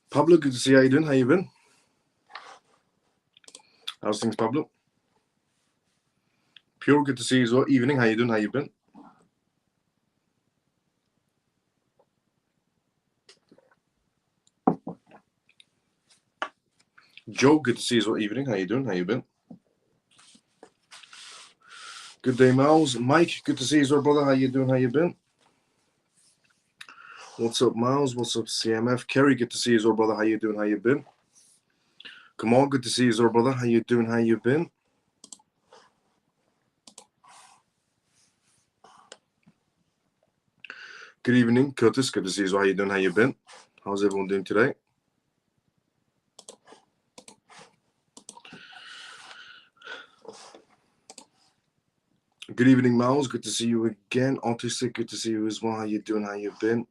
Pablo, good to see you. How you doing? How you been? How's things, Pablo? Pure, good to see you as well. Evening, how you doing? How you been? Joe, good to see you as well. Evening, how you doing? How you been? Good day, Miles. Mike, good to see you as well, brother. How you doing? How you been? What's up, Miles? What's up, CMF? Kerry, good to see you as well, brother. How you doing? How you been? Kamal, good to see you as well, brother. How you doing? How you been? Good evening, Curtis. Good to see you as well. How you doing? How you been? How's everyone doing today? Good evening, Miles. Good to see you again. Autistic, good to see you as well. How you doing? How you been?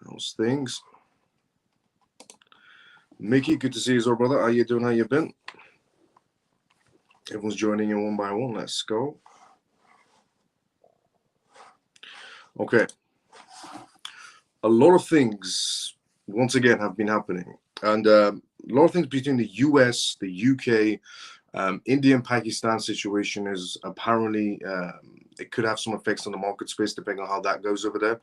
How's things? Mickey, good to see you as well, brother. How you doing? How you been? Everyone's joining in one by one. Let's go. Okay. A lot of things, once again, have been happening. And a lot of things between the US, the UK, India and Pakistan situation is apparently, it could have some effects on the market space depending on how that goes over there.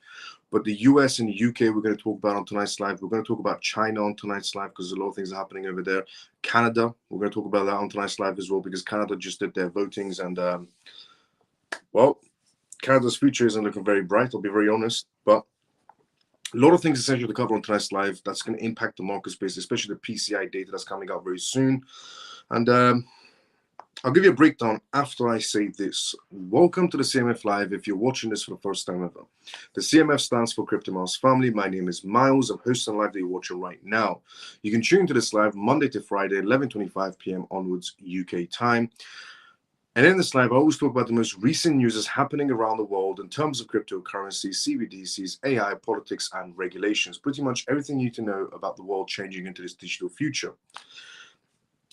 But the US and the UK, we're going to talk about on tonight's live. We're going to talk about China on tonight's live because a lot of things are happening over there. Canada, we're going to talk about that on tonight's live as well because Canada just did their votings and, well, Canada's future isn't looking very bright, I'll be very honest. But a lot of things essentially to cover on tonight's live that's going to impact the market space, especially the PCI data that's coming out very soon. And I'll give you a breakdown after I say this. Welcome to the CMF Live if you're watching this for the first time ever. The CMF stands for Crypto Miles Family. My name is Miles. I'm hosting live that you're watching right now. You can tune to this live Monday to Friday, 11:25 p.m. onwards UK time. And in this live, I always talk about the most recent news that's happening around the world in terms of cryptocurrencies, CBDCs, AI, politics, and regulations. Pretty much everything you need to know about the world changing into this digital future.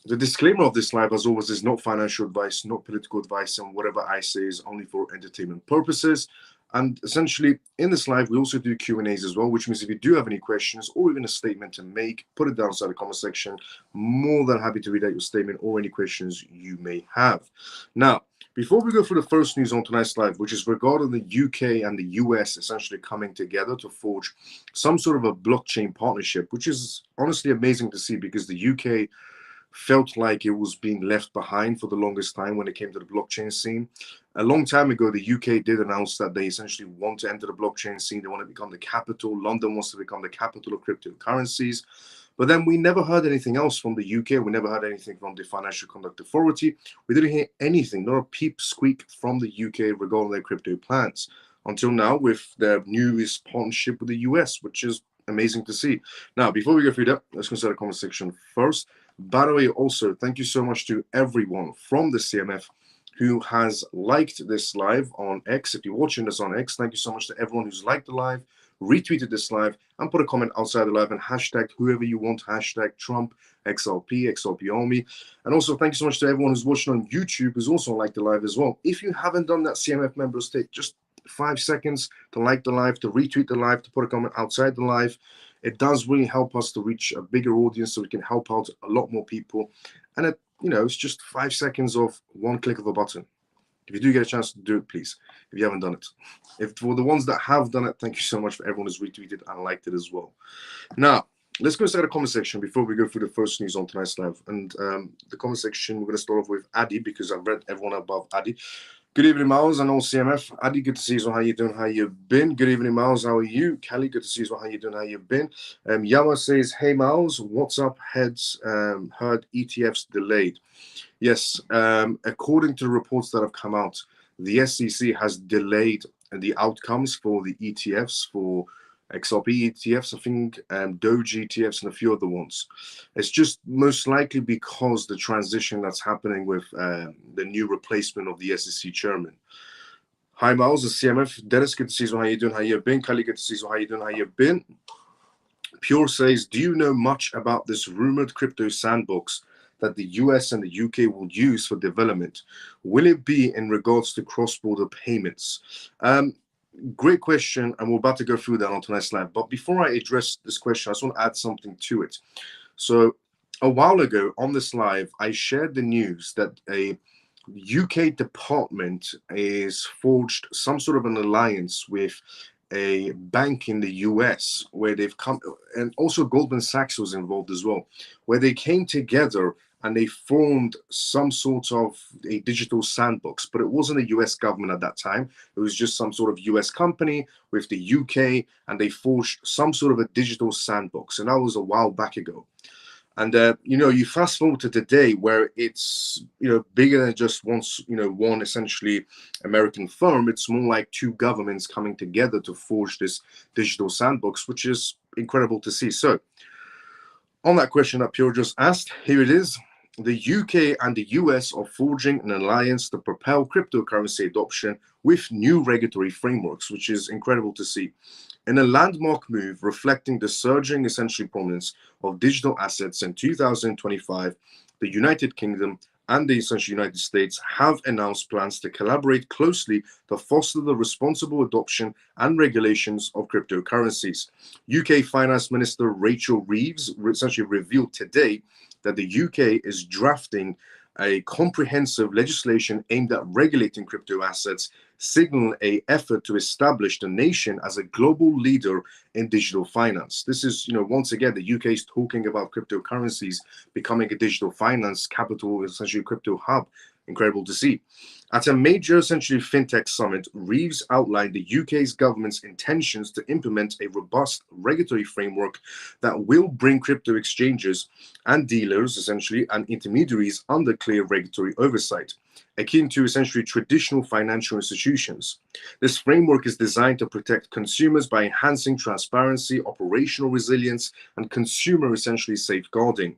The disclaimer of this live, as always, is not financial advice, not political advice, and whatever I say is only for entertainment purposes. And essentially, in this live, we also do Q&As as well, which means if you do have any questions or even a statement to make, put it down inside the comment section. More than happy to read out your statement or any questions you may have. Now, before we go through the first news on tonight's live, which is regarding the UK and the US essentially coming together to forge some sort of a blockchain partnership, which is honestly amazing to see because the UK felt like it was being left behind for the longest time when it came to the blockchain scene. A long time ago, the UK did announce that they essentially want to enter the blockchain scene. They want to become the capital. London wants to become the capital of cryptocurrencies. But then we never heard anything else from the UK. We never heard anything from the Financial Conduct Authority. We didn't hear anything, not a peep squeak from the UK regarding their crypto plans. Until now, with their newest partnership with the US, which is amazing to see. Now, before we go through that, let's consider the comment section first. By the way, also, thank you so much to everyone from the CMF who has liked this live on X. If you're watching this on X, thank you so much to everyone who's liked the live, retweeted this live, and put a comment outside the live and hashtag whoever you want, hashtag Trump, XLP, XLP Army. And also, thank you so much to everyone who's watching on YouTube who's also liked the live as well. If you haven't done that, CMF members, take just 5 seconds to like the live, to retweet the live, to put a comment outside the live. It does really help us to reach a bigger audience so we can help out a lot more people. And it, it's just 5 seconds of one click of a button. If you do get a chance to do it, please, if you haven't done it. If for the ones that have done it, thank you so much for everyone who's retweeted and liked it as well. Now, let's go inside the comment section before we go through the first news on tonight's live. And the comment section, we're going to start off with Adi because I've read everyone above Adi. Good evening, Miles, and all CMF. Adi, good to see you. How you doing? How you been? Good evening, Miles. How are you? Kelly, good to see you. How you doing? How you been? Yama says, hey, Miles, what's up? Heard ETFs delayed. Yes, according to the reports that have come out, the SEC has delayed the outcomes for the ETFs, for XRP ETFs, I think, Doge ETFs, and a few other ones. It's just most likely because the transition that's happening with the new replacement of the SEC chairman. Hi, Miles, the CMF. Dennis, good to see you. How you doing? How you been? Kali, good to see you. How you doing? How you been? Pure says, do you know much about this rumored crypto sandbox that the US and the UK will use for development? Will it be in regards to cross-border payments? great question, and we're about to go through that on tonight's live. But before I address this question, I just want to add something to it. So a while ago on this live, I shared the news that a UK department is forged some sort of an alliance with a bank in the US, where they've come, and also Goldman Sachs was involved as well, where they came together and they formed some sort of a digital sandbox. But it wasn't the US government at that time. It was just some sort of US company with the UK, and they forged some sort of a digital sandbox. And that was a while back ago. And you fast forward to today, where it's bigger than just one essentially American firm. It's more like two governments coming together to forge this digital sandbox, which is incredible to see. So on that question that Pure just asked, here it is. The UK and the US are forging an alliance to propel cryptocurrency adoption with new regulatory frameworks, which is incredible to see. In a landmark move reflecting the surging essentially prominence of digital assets in 2025, the United Kingdom and the essentially United States have announced plans to collaborate closely to foster the responsible adoption and regulations of cryptocurrencies. UK Finance Minister Rachel Reeves essentially revealed today that the UK is drafting a comprehensive legislation aimed at regulating crypto assets, signaling an effort to establish the nation as a global leader in digital finance. This is, once again, the UK is talking about cryptocurrencies becoming a digital finance capital, essentially a crypto hub. Incredible to see. At a major, essentially, fintech summit, Reeves outlined the UK's government's intentions to implement a robust regulatory framework that will bring crypto exchanges and dealers, essentially, and intermediaries under clear regulatory oversight, akin to essentially traditional financial institutions. This framework is designed to protect consumers by enhancing transparency, operational resilience, and consumer essentially safeguarding.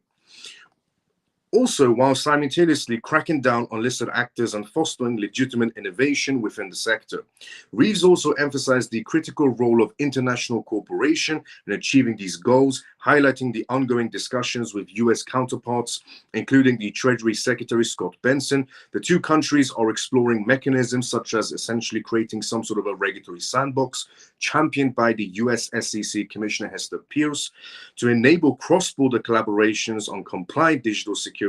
Also, while simultaneously cracking down on illicit actors and fostering legitimate innovation within the sector. Reeves also emphasized the critical role of international cooperation in achieving these goals, highlighting the ongoing discussions with US counterparts, including the Treasury Secretary Scott Benson. The two countries are exploring mechanisms such as essentially creating some sort of a regulatory sandbox, championed by the US SEC Commissioner Hester Pierce, to enable cross-border collaborations on compliant digital securities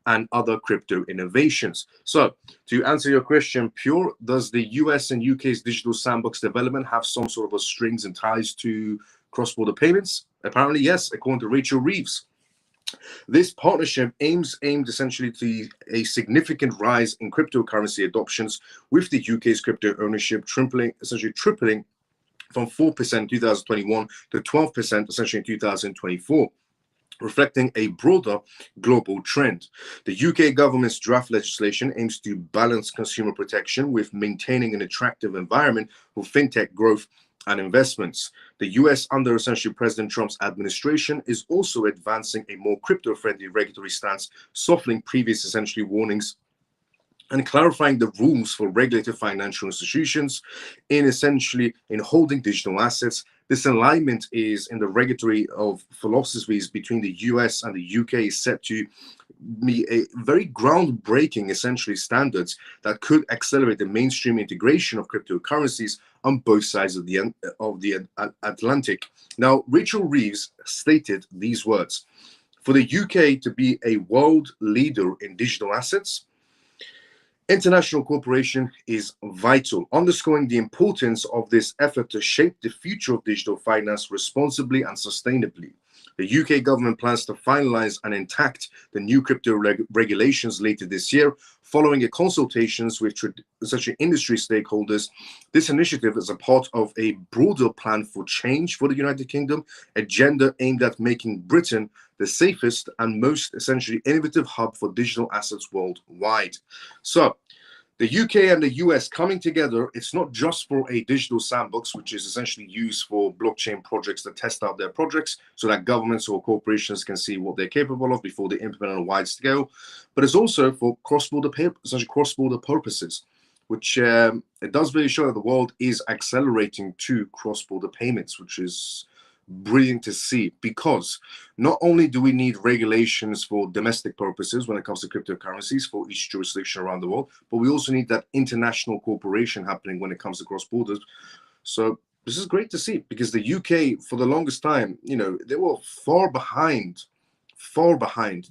and other crypto innovations. So, to answer your question, Pure, does the US and UK's digital sandbox development have some sort of a strings and ties to cross-border payments? Apparently, yes, according to Rachel Reeves. This partnership aimed essentially to a significant rise in cryptocurrency adoptions, with the UK's crypto ownership essentially tripling from 4% in 2021 to 12% essentially in 2024. Reflecting a broader global trend. The UK government's draft legislation aims to balance consumer protection with maintaining an attractive environment for fintech growth and investments. The US, under essentially President Trump's administration, is also advancing a more crypto-friendly regulatory stance, softening previous essentially warnings and clarifying the rules for regulated financial institutions in holding digital assets. This alignment is in the regulatory of philosophies between the US and the UK is set to be a very groundbreaking essentially standards that could accelerate the mainstream integration of cryptocurrencies on both sides of the Atlantic. Now, Rachel Reeves stated these words: "For the UK to be a world leader in digital assets, international cooperation is vital, underscoring the importance of this effort to shape the future of digital finance responsibly and sustainably. The UK government plans to finalize and enact the new crypto regulations later this year, following a consultations with such industry stakeholders. This initiative is a part of a broader plan for change for the United Kingdom, agenda aimed at making Britain the safest and most essentially innovative hub for digital assets worldwide." So the UK and the US coming together, it's not just for a digital sandbox, which is essentially used for blockchain projects to test out their projects so that governments or corporations can see what they're capable of before they implement on a wide scale, but it's also for cross-border purposes, which it does really show that the world is accelerating to cross-border payments, which is brilliant to see, because not only do we need regulations for domestic purposes when it comes to cryptocurrencies for each jurisdiction around the world, but we also need that international cooperation happening when it comes to cross borders, So this is great to see, because the UK, for the longest time, they were far behind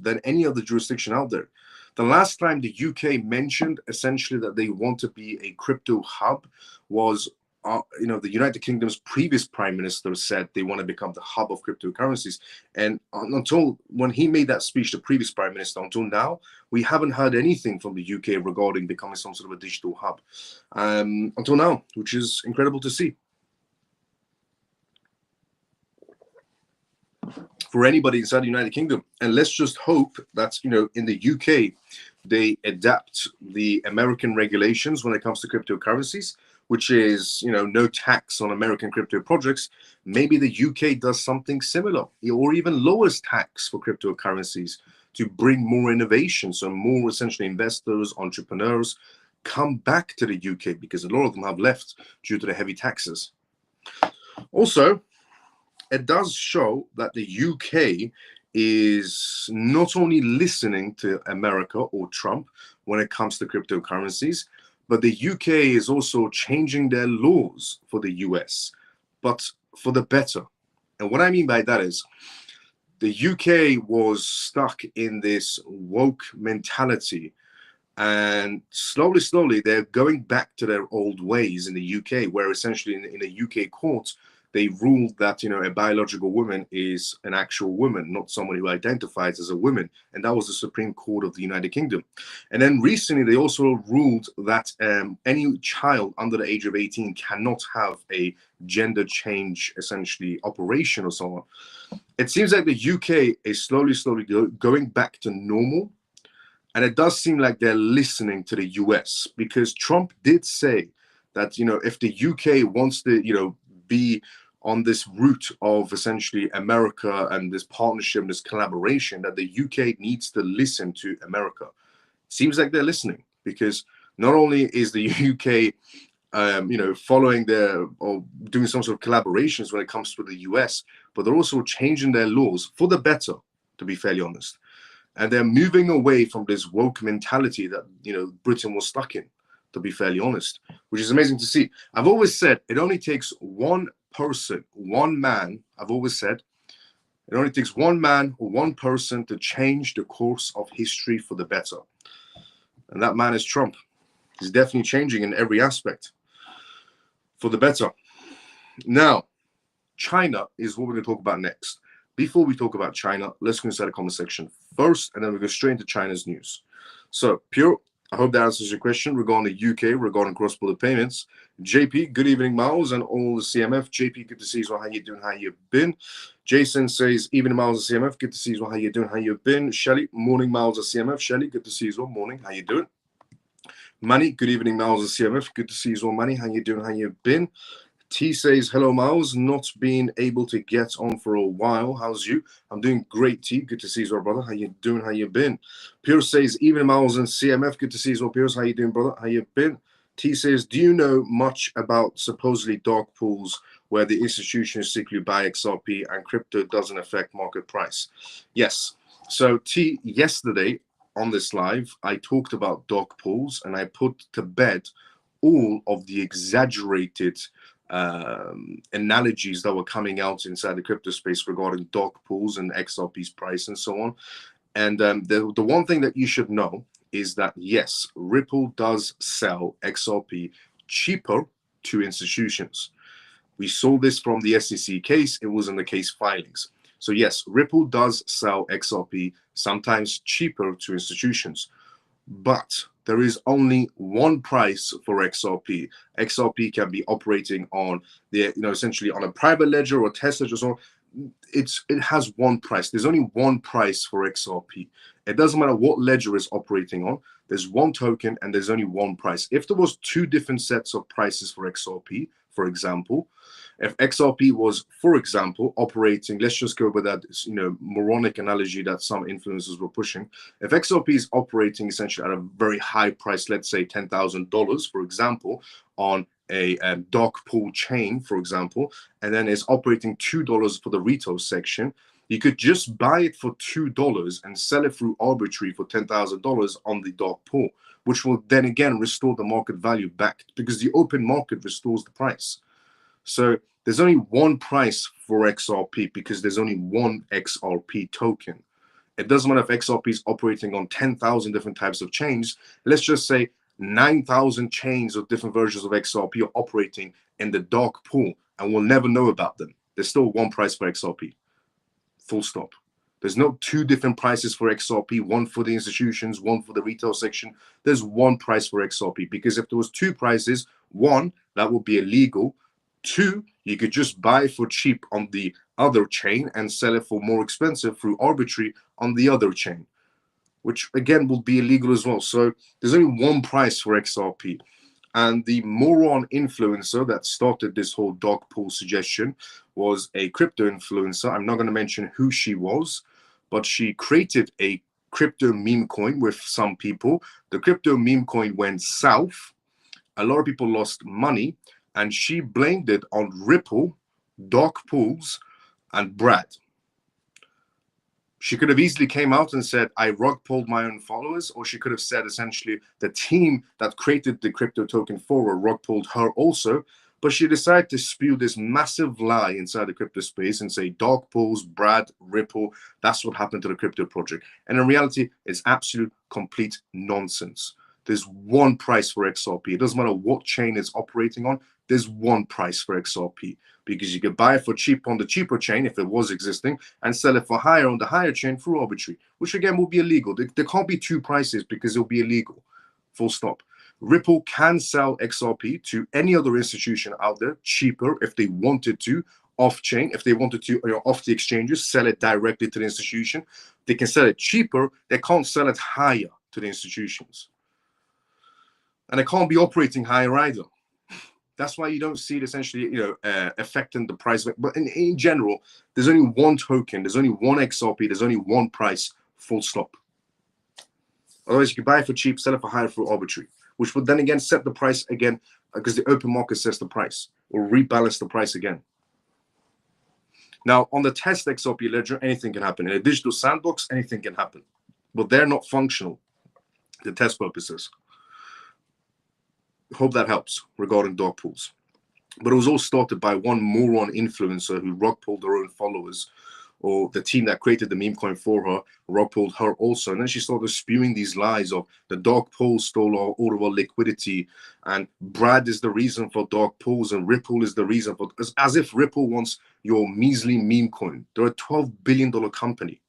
than any other jurisdiction out there. The last time the UK mentioned essentially that they want to be a crypto hub was, the United Kingdom's previous prime minister said they want to become the hub of cryptocurrencies. And until when he made that speech, the previous prime minister, until now, we haven't heard anything from the UK regarding becoming some sort of a digital hub until now, which is incredible to see. For anybody inside the United Kingdom. And let's just hope that, in the UK, they adapt the American regulations when it comes to cryptocurrencies, which is, no tax on American crypto projects. Maybe the UK does something similar, or even lowers tax for cryptocurrencies to bring more innovation. So more essentially investors, entrepreneurs come back to the UK, because a lot of them have left due to the heavy taxes. Also, it does show that the UK is not only listening to America or Trump when it comes to cryptocurrencies, but the UK is also changing their laws for the US, but for the better. And what I mean by that is, the UK was stuck in this woke mentality, and slowly they're going back to their old ways in the UK, where essentially in the UK courts, they ruled that, a biological woman is an actual woman, not someone who identifies as a woman. And that was the Supreme Court of the United Kingdom. And then recently, they also ruled that any child under the age of 18 cannot have a gender change, essentially, operation or so on. It seems like the UK is slowly going back to normal. And it does seem like they're listening to the US, because Trump did say that, if the UK wants to, be on this route of essentially America and this partnership, this collaboration, that the UK needs to listen to America. Seems like they're listening, because not only is the UK, following their or doing some sort of collaborations when it comes to the US, but they're also changing their laws for the better, to be fairly honest. And they're moving away from this woke mentality that, Britain was stuck in, to be fairly honest, which is amazing to see. I've always said it only takes one person, one man. I've always said it only takes one man or one person to change the course of history for the better. And that man is Trump. He's definitely changing in every aspect for the better. Now, China is what we're going to talk about next. Before we talk about China, let's go inside the comment section first, and then we'll go straight into China's news. So, Pure, I hope that answers your question regarding the UK, regarding cross-border payments. JP, good evening, Miles, and all the CMF. JP, good to see you. Well, how you doing? How you been? Jason says, evening, Miles, and CMF. Good to see you. Well, how you doing? How you been? Shelly, morning, Miles, and CMF. Shelly, good to see you. Well, morning. How you doing? Manny, good evening, Miles, and CMF. Good to see you. Well, Manny, how you doing? How you been? T says, hello, Miles. Not been able to get on for a while. How's you? I'm doing great, T. Good to see you, brother. How you doing? How you been? Pierce says, evening, Miles and CMF. Good to see you, Pierce. How you doing, brother? How you been? T says, do you know much about supposedly dark pools where the institutions secretly buy XRP and crypto doesn't affect market price? Yes. So, T, yesterday on this live, I talked about dark pools, and I put to bed all of the exaggerated analogies that were coming out inside the crypto space regarding dark pools and XRP's price and so on. And the one thing that you should know is that, yes, Ripple does sell XRP cheaper to institutions. We saw this from the SEC case. It was in the case filings. So yes, Ripple does sell XRP sometimes cheaper to institutions, but there is only one price for XRP. XRP can be operating on the, essentially on a private ledger or test ledger or so. It has one price. There's only one price for XRP. It doesn't matter what ledger is operating on. There's one token and there's only one price. If there was two different sets of prices for XRP, for example, if XRP was, for example, operating, let's just go with that, moronic analogy that some influencers were pushing. If XRP is operating essentially at a very high price, let's say $10,000, for example, on a dark pool chain, for example, and then is operating $2 for the retail section, you could just buy it for $2 and sell it through arbitrary for $10,000 on the dark pool, which will then again restore the market value back, because the open market restores the price. So there's only one price for XRP because there's only one XRP token. It doesn't matter if XRP is operating on 10,000 different types of chains. Let's just say 9,000 chains of different versions of XRP are operating in the dark pool, and we'll never know about them. There's still one price for XRP. Full stop. There's no two different prices for XRP, one for the institutions, one for the retail section. There's one price for XRP, because if there was two prices, one, that would be illegal. Two, you could just buy for cheap on the other chain and sell it for more expensive through arbitrary on the other chain, which again will be illegal as well. So there's only one price for XRP. And the moron influencer that started this whole dark pool suggestion was a crypto influencer. I'm not going to mention who she was, but she created a crypto meme coin with some people. The crypto meme coin went south. A lot of people lost money, and she blamed it on Ripple, dark pools, and Brad. She could have easily came out and said, I rug pulled my own followers, or she could have said essentially the team that created the crypto token for her rug pulled her also. But she decided to spew this massive lie inside the crypto space and say dark pools, Brad, Ripple, that's what happened to the crypto project. And in reality, it's absolute complete nonsense. There's one price for XRP. It doesn't matter what chain it's operating on. There's one price for XRP, because you could buy it for cheap on the cheaper chain if it was existing and sell it for higher on the higher chain through arbitrary, which again will be illegal. There can't be two prices because it'll be illegal. Full stop. Ripple can sell XRP to any other institution out there cheaper if they wanted to, off chain. If they wanted to, off the exchanges, sell it directly to the institution. They can sell it cheaper. They can't sell it higher to the institutions. And they can't be operating higher either. That's why you don't see it essentially, affecting the price. But in general, there's only one token, there's only one XRP, there's only one price, full stop. Otherwise, you can buy it for cheap, sell it for higher through arbitrary, which would then again set the price again, because the open market sets the price, or rebalance the price again. Now, on the test XRP ledger, anything can happen. In a digital sandbox, anything can happen. But they're not functional, the test purposes. Hope that helps regarding dark pools. But it was all started by one moron influencer who rug pulled her own followers, or the team that created the meme coin for her rug pulled her also. And then she started spewing these lies of the dark pool stole all of our liquidity, and Brad is the reason for dark pools, and Ripple is the reason for, as if Ripple wants your measly meme coin. They're a $12 billion company.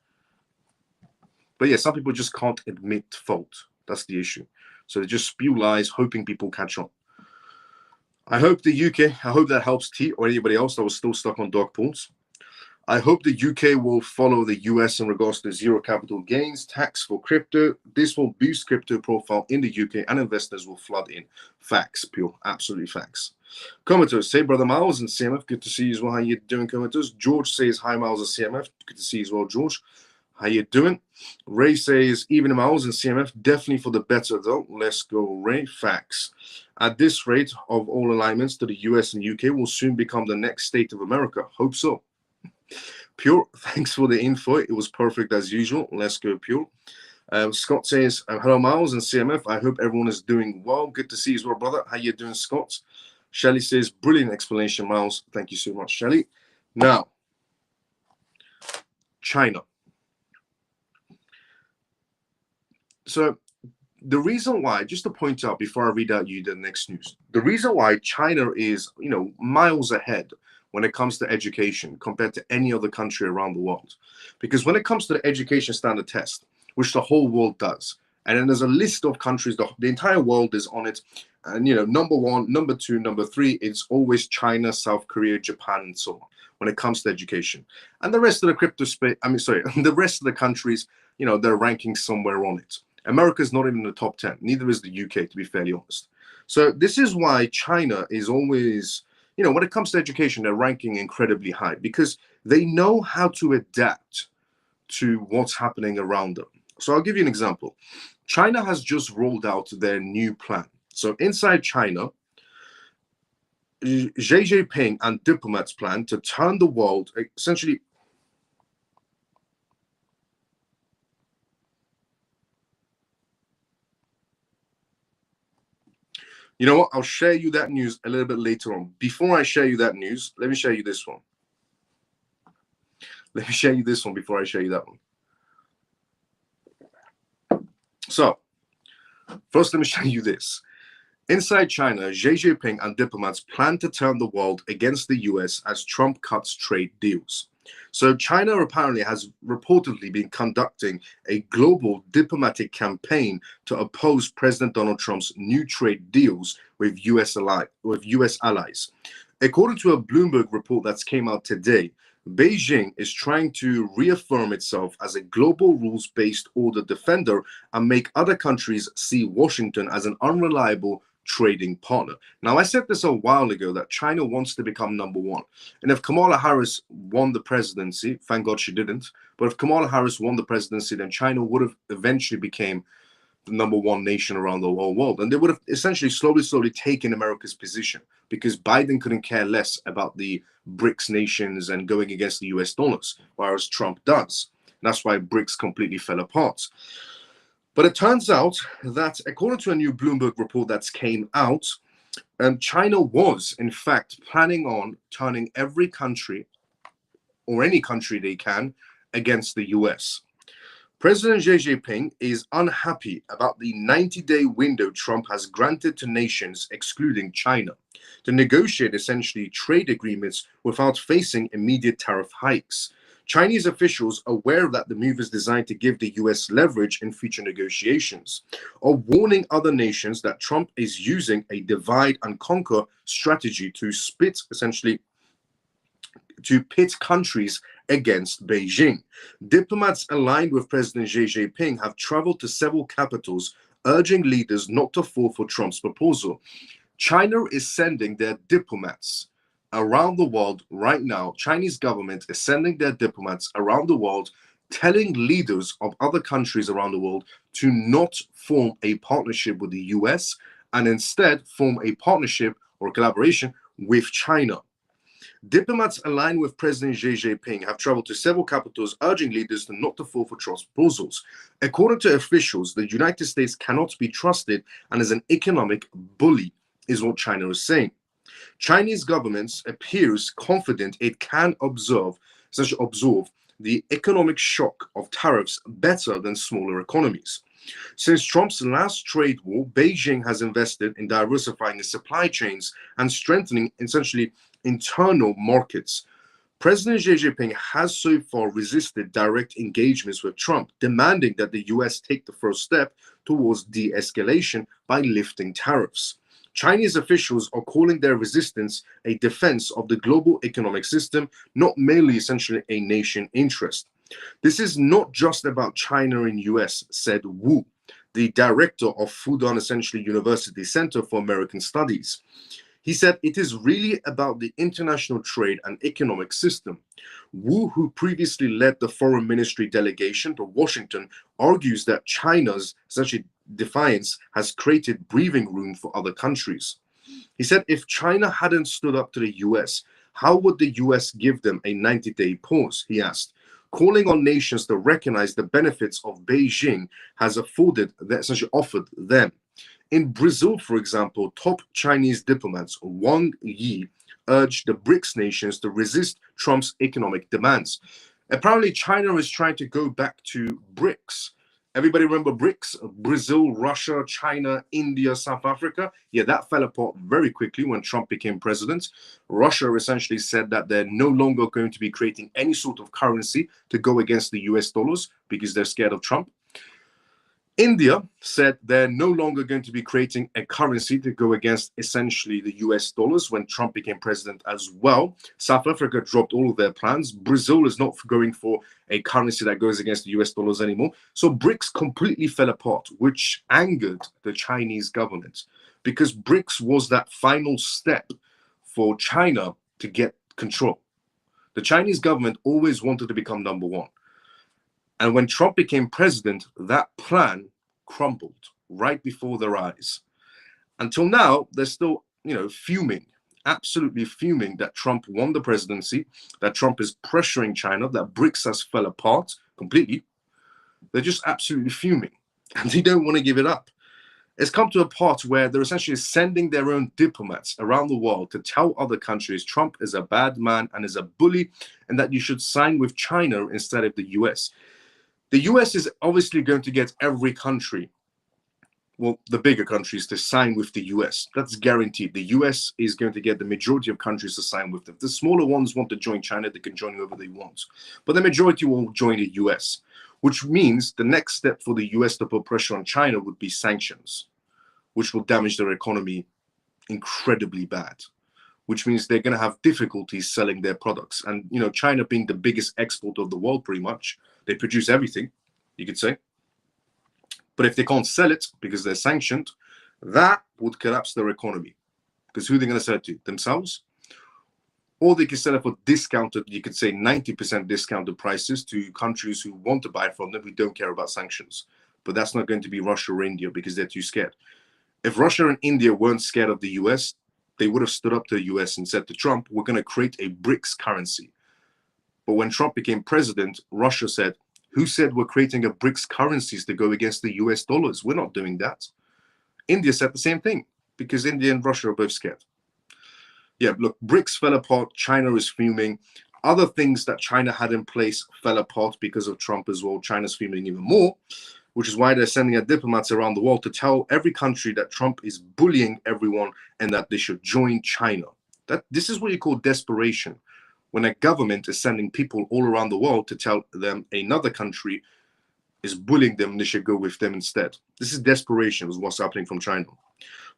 But yeah, some people just can't admit fault. That's the issue. So they just spew lies, hoping people catch on. I hope the UK, I hope that helps T or anybody else that was still stuck on dark pools. I hope the UK will follow the US in regards to zero capital gains tax for crypto. This will boost crypto profile in the UK, and investors will flood in. Facts, pure, absolutely facts. Commenters say, Brother Miles and CMF, good to see you as well. How you doing, commenters? George says, hi, Miles and CMF. Good to see you as well, George. How you doing? Ray says, even Miles and CMF, definitely for the better though. Let's go, Ray. Facts. At this rate of all alignments to the US and UK will soon become the next state of America. Hope so. Pure, thanks for the info. It was perfect as usual. Let's go, Pure. Scott says, hello, Miles and CMF. I hope everyone is doing well. Good to see you as well, brother. How you doing, Scott? Shelly says, brilliant explanation, Miles. Thank you so much, Shelly. Now, China. So the reason why, just to point out before I read out you the next news, the reason why China is, miles ahead when it comes to education compared to any other country around the world, because when it comes to the education standard test, which the whole world does, and then there's a list of countries, the entire world is on it, and number one, number two, number three, it's always China, South Korea, Japan, and so on when it comes to education. And the rest of the crypto space, the rest of the countries, they're ranking somewhere on it. America's not even in the top 10, neither is the UK, to be fairly honest. So this is why China is always, when it comes to education, they're ranking incredibly high, because they know how to adapt to what's happening around them. So I'll give you an example. China has just rolled out their new plan. So inside China, Xi Jinping and diplomats plan to turn the world essentially. You know what? I'll share you that news a little bit later on. Before I share you that news, let me share you this one. Let me share you this one before I share you that one. So, first, let me show you this. Inside China, Xi Jinping and diplomats plan to turn the world against the US as Trump cuts trade deals. So China apparently has reportedly been conducting a global diplomatic campaign to oppose President Donald Trump's new trade deals with US allies. According to a Bloomberg report that came out today, Beijing is trying to reaffirm itself as a global rules-based order defender and make other countries see Washington as an unreliable trading partner. Now, I said this a while ago that China wants to become number one. And if Kamala Harris won the presidency, thank God she didn't, but if Kamala Harris won the presidency, then China would have eventually became the number one nation around the whole world. And they would have essentially slowly taken America's position because Biden couldn't care less about the BRICS nations and going against the US dollars, whereas Trump does. And that's why BRICS completely fell apart. But it turns out that according to a new Bloomberg report that came out, China was, in fact, planning on turning every country or any country they can against the US. President Xi Jinping is unhappy about the 90-day window Trump has granted to nations, excluding China, to negotiate essentially trade agreements without facing immediate tariff hikes. Chinese officials, aware that the move is designed to give the US leverage in future negotiations, are warning other nations that Trump is using a divide and conquer strategy to pit countries against Beijing. Diplomats aligned with President Xi Jinping have traveled to several capitals, urging leaders not to fall for Trump's proposal. China is sending their diplomats around the world right now. Chinese government is sending their diplomats around the world, telling leaders of other countries around the world to not form a partnership with the US and instead form a partnership or collaboration with China. Diplomats aligned with President Xi Jinping have traveled to several capitals, urging leaders not to fall for Trump's proposals. According to officials, the United States cannot be trusted and is an economic bully, is what China is saying. Chinese government appears confident it can absorb the economic shock of tariffs better than smaller economies. Since Trump's last trade war, Beijing has invested in diversifying its supply chains and strengthening essentially internal markets. President Xi Jinping has so far resisted direct engagements with Trump, demanding that the US take the first step towards de-escalation by lifting tariffs. Chinese officials are calling their resistance a defense of the global economic system, not merely essentially a nation interest. This is not just about China and US, said Wu, the director of Fudan essentially University Center for American Studies. He said it is really about the international trade and economic system. Wu, who previously led the foreign ministry delegation to Washington, argues that China's essentially defiance has created breathing room for other countries. He said if China hadn't stood up to the US, how would the US give them a 90-day pause, he asked, calling on nations to recognize the benefits of Beijing has essentially offered them. In Brazil, for example, top Chinese diplomats Wang Yi urged the BRICS nations to resist Trump's economic demands. Apparently, China is trying to go back to BRICS. Everybody remember BRICS? Brazil, Russia, China, India, South Africa? Yeah, that fell apart very quickly when Trump became president. Russia essentially said that they're no longer going to be creating any sort of currency to go against the US dollars because they're scared of Trump. India said they're no longer going to be creating a currency to go against essentially the US dollars when Trump became president as well. South Africa dropped all of their plans. Brazil is not going for a currency that goes against the US dollars anymore. So BRICS completely fell apart, which angered the Chinese government because BRICS was that final step for China to get control. The Chinese government always wanted to become number one. And when Trump became president, that plan crumbled right before their eyes. Until now, they're still, fuming, absolutely fuming that Trump won the presidency, that Trump is pressuring China, that BRICS has fell apart completely. They're just absolutely fuming, and they don't want to give it up. It's come to a part where they're essentially sending their own diplomats around the world to tell other countries Trump is a bad man and is a bully, and that you should sign with China instead of the US. The US is obviously going to get every country, well, the bigger countries, to sign with the US. That's guaranteed. The US is going to get the majority of countries to sign with them. The smaller ones want to join China, they can join whoever they want. But the majority will join the US, which means the next step for the US to put pressure on China would be sanctions, which will damage their economy incredibly bad, which means they're going to have difficulties selling their products. And, you know, China being the biggest exporter of the world, pretty much, they produce everything, you could say. But if they can't sell it because they're sanctioned, that would collapse their economy. Because who are they going to sell it to? Themselves? Or they could sell it for discounted, you could say 90% discounted prices to countries who want to buy from them who don't care about sanctions. But that's not going to be Russia or India because they're too scared. If Russia and India weren't scared of the US, they would have stood up to the US and said to Trump, we're going to create a BRICS currency. But when Trump became president, Russia said, who said we're creating a BRICS currencies to go against the US dollars? We're not doing that. India said the same thing because India and Russia are both scared. Yeah, look, BRICS fell apart. China is fuming. Other things that China had in place fell apart because of Trump as well. China's fuming even more, which is why they're sending their diplomats around the world to tell every country that Trump is bullying everyone and that they should join China. This is what you call desperation. When a government is sending people all around the world to tell them another country is bullying them, they should go with them instead. This is desperation, is what's happening from China.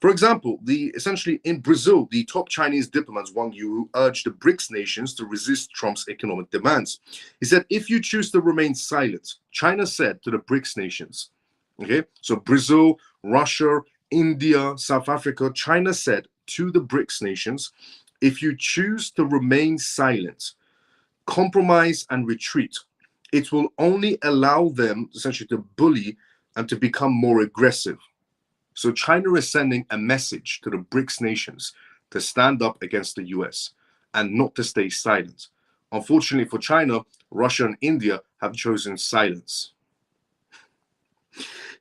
For example, essentially in Brazil, the top Chinese diplomats, Wang Yu, urged the BRICS nations to resist Trump's economic demands. He said, if you choose to remain silent, China said to the BRICS nations, okay, so Brazil, Russia, India, South Africa, China said to the BRICS nations, if you choose to remain silent, compromise and retreat, it will only allow them essentially to bully and to become more aggressive. So China is sending a message to the BRICS nations to stand up against the US and not to stay silent. Unfortunately for China, Russia and India have chosen silence.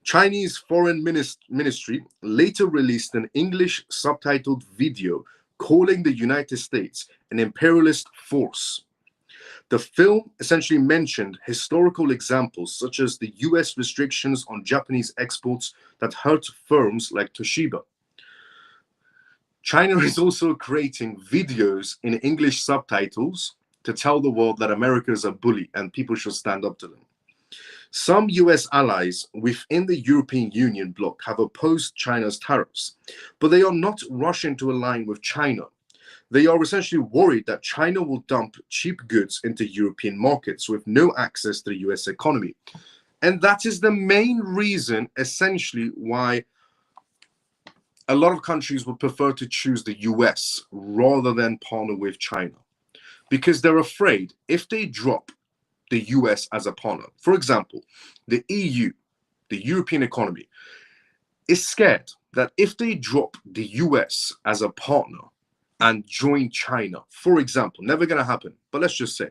Chinese Foreign Ministry later released an English subtitled video calling the United States an imperialist force. The film essentially mentioned historical examples such as the US restrictions on Japanese exports that hurt firms like Toshiba. China is also creating videos in English subtitles to tell the world that America is a bully and people should stand up to them. Some US allies within the European Union bloc have opposed China's tariffs, but they are not rushing to align with China. They are essentially worried that China will dump cheap goods into European markets with no access to the US economy. And that is the main reason, essentially, why a lot of countries would prefer to choose the US rather than partner with China. Because they're afraid if they drop the US as a partner, for example, the EU, the European economy, is scared that if they drop the US as a partner and join China, for example, never going to happen, but let's just say,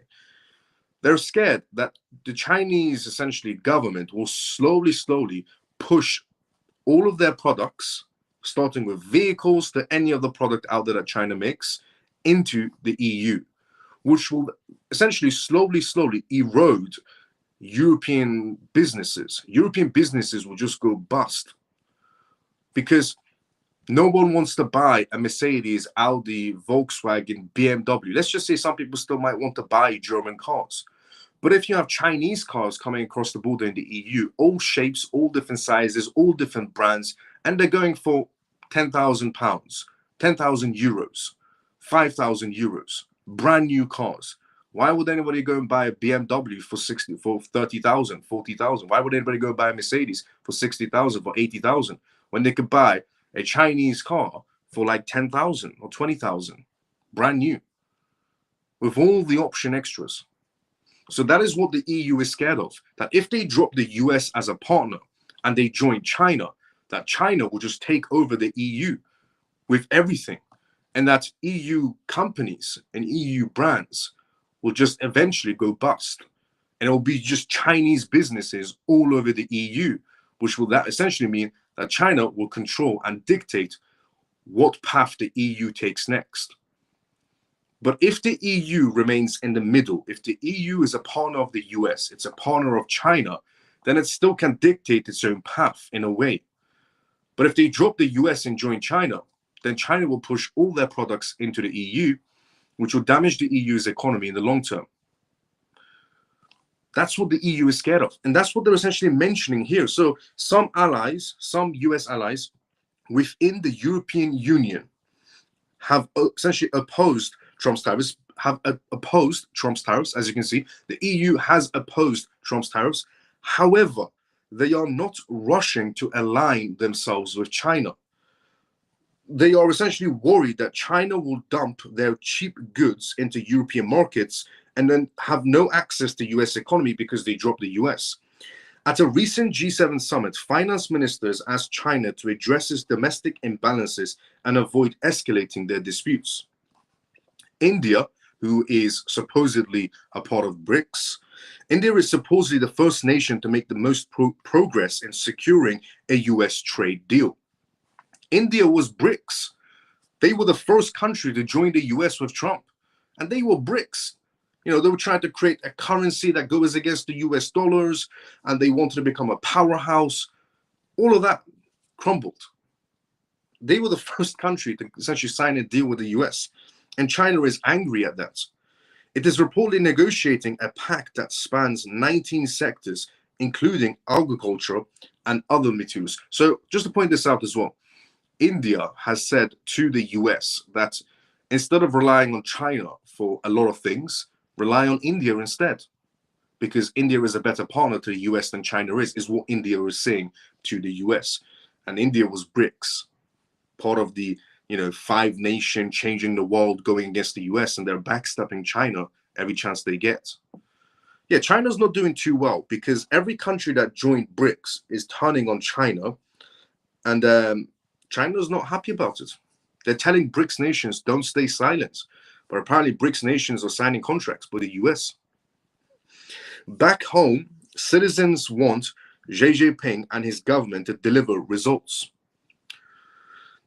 they're scared that the Chinese essentially government will slowly push all of their products, starting with vehicles to any other product out there that China makes, into the EU, which will essentially slowly erode European businesses. European businesses will just go bust because no one wants to buy a Mercedes, Audi, Volkswagen, BMW. Let's just say some people still might want to buy German cars. But if you have Chinese cars coming across the border in the EU, all shapes, all different sizes, all different brands, and they're going for £10,000, 10,000 euros, 5,000 euros, brand new cars. Why would anybody go and buy a BMW for 30,000, 40,000? Why would anybody go buy a Mercedes for 60,000, for 80,000, when they could buy a Chinese car for like 10,000 or 20,000, brand new, with all the option extras? So that is what the EU is scared of, that if they drop the US as a partner and they join China, that China will just take over the EU with everything, and that EU companies and EU brands will just eventually go bust, and it will be just Chinese businesses all over the EU, which will that essentially mean that China will control and dictate what path the EU takes next. But if the EU remains in the middle, if the EU is a partner of the US, it's a partner of China, then it still can dictate its own path in a way. But if they drop the US and join China, then China will push all their products into the EU, which will damage the EU's economy in the long term. That's what the EU is scared of. And that's what they're essentially mentioning here. So some allies, some US allies within the European Union have essentially opposed Trump's tariffs, as you can see. The EU has opposed Trump's tariffs. However, they are not rushing to align themselves with China. They are essentially worried that China will dump their cheap goods into European markets and then have no access to US economy because they dropped the US. At a recent G7 summit, finance ministers asked China to address its domestic imbalances and avoid escalating their disputes. India, who is supposedly a part of BRICS, India is supposedly the first nation to make the most progress in securing a US trade deal. India was BRICS. They were the first country to join the US with Trump, and they were BRICS. You know, they were trying to create a currency that goes against the US dollars, and they wanted to become a powerhouse. All of that crumbled. They were the first country to essentially sign a deal with the US, and China is angry at that. It is reportedly negotiating a pact that spans 19 sectors, including agriculture and other materials. So just to point this out as well, India has said to the US that instead of relying on China for a lot of things, rely on India instead, because India is a better partner to the US than China is what India is saying to the US. And India was BRICS, part of the 5-nation changing the world going against the US, and they're backstabbing China every chance they get. Yeah, China's not doing too well because every country that joined BRICS is turning on China, and China's not happy about it. They're telling BRICS nations don't stay silent, but apparently BRICS nations are signing contracts with the US. Back home, citizens want Xi Jinping and his government to deliver results.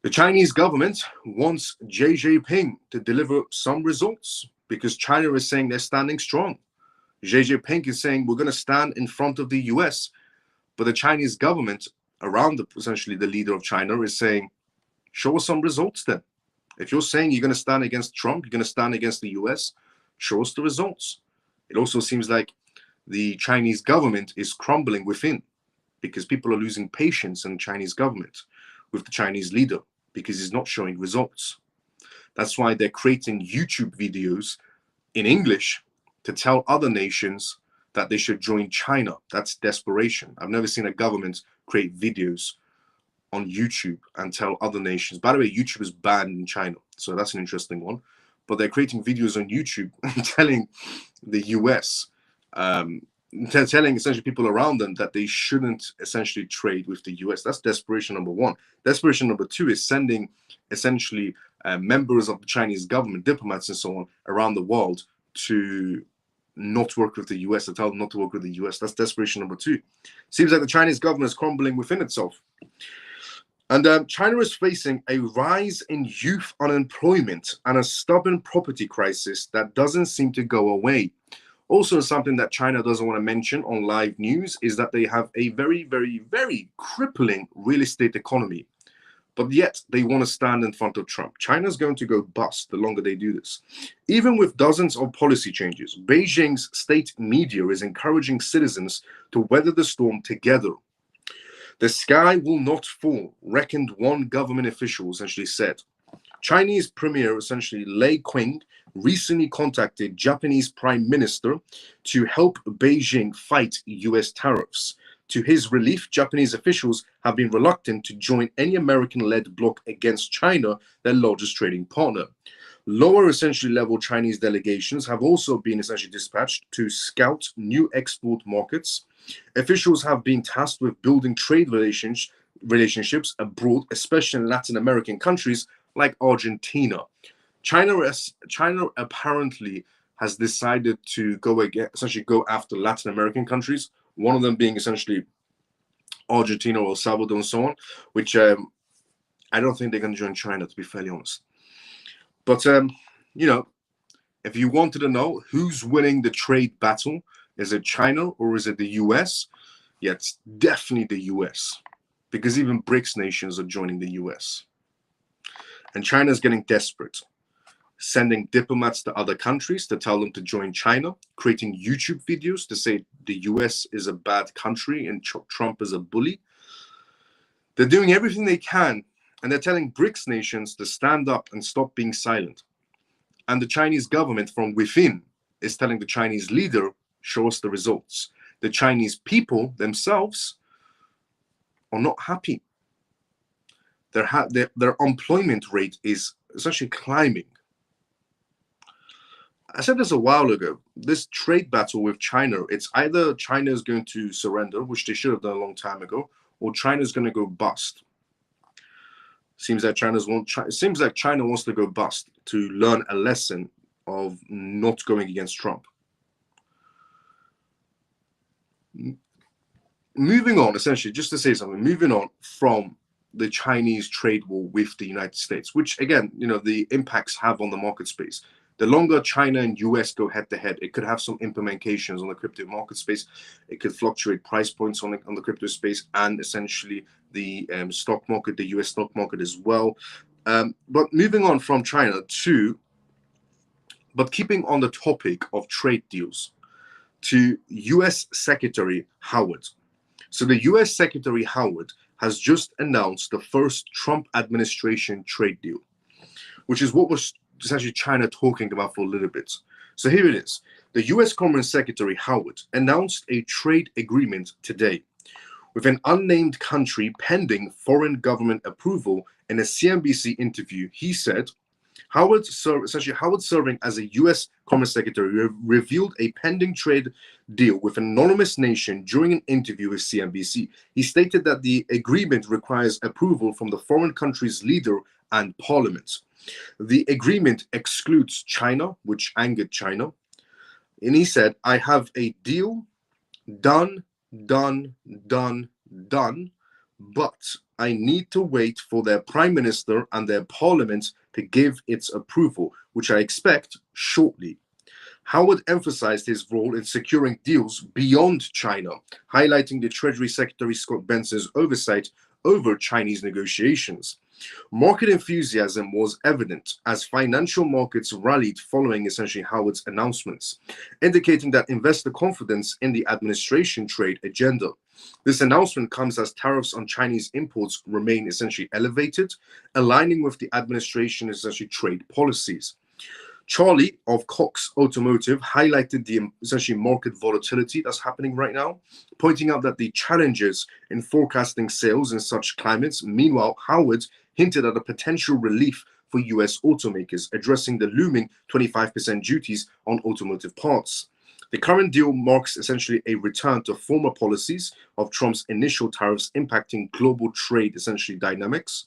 The Chinese government wants Xi Jinping to deliver some results because China is saying they're standing strong. Xi Jinping is saying we're going to stand in front of the US, but the Chinese government, around essentially the leader of China, is saying, show us some results then. If you're saying you're going to stand against Trump, you're going to stand against the US, show us the results. It also seems like the Chinese government is crumbling within because people are losing patience in the Chinese government with the Chinese leader because he's not showing results. That's why they're creating YouTube videos in English to tell other nations that they should join China. That's desperation. I've never seen a government create videos on YouTube and tell other nations. By the way, YouTube is banned in China, so that's an interesting one. But they're creating videos on YouTube and telling the US, telling essentially people around them that they shouldn't essentially trade with the US. That's desperation number one. Desperation number two is sending essentially members of the Chinese government, diplomats and so on around the world to not work with the US, to tell them not to work with the US. That's desperation number two. Seems like the Chinese government is crumbling within itself. And China is facing a rise in youth unemployment and a stubborn property crisis that doesn't seem to go away. Also, something that China doesn't want to mention on live news is that they have a very, very, very crippling real estate economy. But yet they want to stand in front of Trump. China's going to go bust the longer they do this. Even with dozens of policy changes, Beijing's state media is encouraging citizens to weather the storm together. The sky will not fall, reckoned one government official essentially said. Chinese Premier essentially Li Qiang recently contacted Japanese Prime Minister to help Beijing fight US tariffs. To his relief, Japanese officials have been reluctant to join any American-led bloc against China, their largest trading partner. Lower essentially level Chinese delegations have also been essentially dispatched to scout new export markets. Officials have been tasked with building trade relationships abroad, especially in Latin American countries like Argentina. China apparently has decided to go after Latin American countries, one of them being essentially Argentina or El Salvador and so on, which I don't think they're going to join China, to be fairly honest. But, you know, if you wanted to know who's winning the trade battle, is it China or is it the US? Yeah, it's definitely the US, because even BRICS nations are joining the US. And China's getting desperate, sending diplomats to other countries to tell them to join China, creating YouTube videos to say the US is a bad country and Trump is a bully. They're doing everything they can, and they're telling BRICS nations to stand up and stop being silent. And the Chinese government from within is telling the Chinese leader, show us the results. The Chinese people themselves are not happy. Their employment rate is essentially climbing. I said this a while ago. This trade battle with China, it's either China is going to surrender, which they should have done a long time ago, or China is going to go bust. Seems like China wants to go bust to learn a lesson of not going against Trump. Moving on, essentially, just to say something, moving on from the Chinese trade war with the United States, which again, you know, the impacts have on the market space. The longer China and US go head to head, it could have some implications on the crypto market space. It could fluctuate price points on the crypto space and essentially the stock market, the US stock market as well. But moving on from China but keeping on the topic of trade deals, to US Secretary Howard. So the US Secretary Howard has just announced the first Trump administration trade deal, which is what was essentially China talking about for a little bit. So here it is. The US Commerce Secretary Howard announced a trade agreement today with an unnamed country pending foreign government approval. In a CNBC interview, he said, Howard serving as a US Commerce Secretary revealed a pending trade deal with an anonymous nation during an interview with CNBC. He stated that the agreement requires approval from the foreign country's leader and parliament. The agreement excludes China, which angered China. And he said, I have a deal done, but I need to wait for their prime minister and their parliament to give its approval, which I expect shortly. Howard emphasized his role in securing deals beyond China, highlighting the Treasury Secretary Scott Benson's oversight over Chinese negotiations. Market enthusiasm was evident as financial markets rallied following essentially Howard's announcements, indicating that investor confidence in the administration trade agenda. This announcement comes as tariffs on Chinese imports remain essentially elevated, aligning with the administration's essentially trade policies. Charlie of Cox Automotive highlighted the essentially market volatility that's happening right now, pointing out that the challenges in forecasting sales in such climates. Meanwhile, Howard hinted at a potential relief for US automakers, addressing the looming 25% duties on automotive parts. The current deal marks essentially a return to former policies of Trump's initial tariffs impacting global trade essentially dynamics.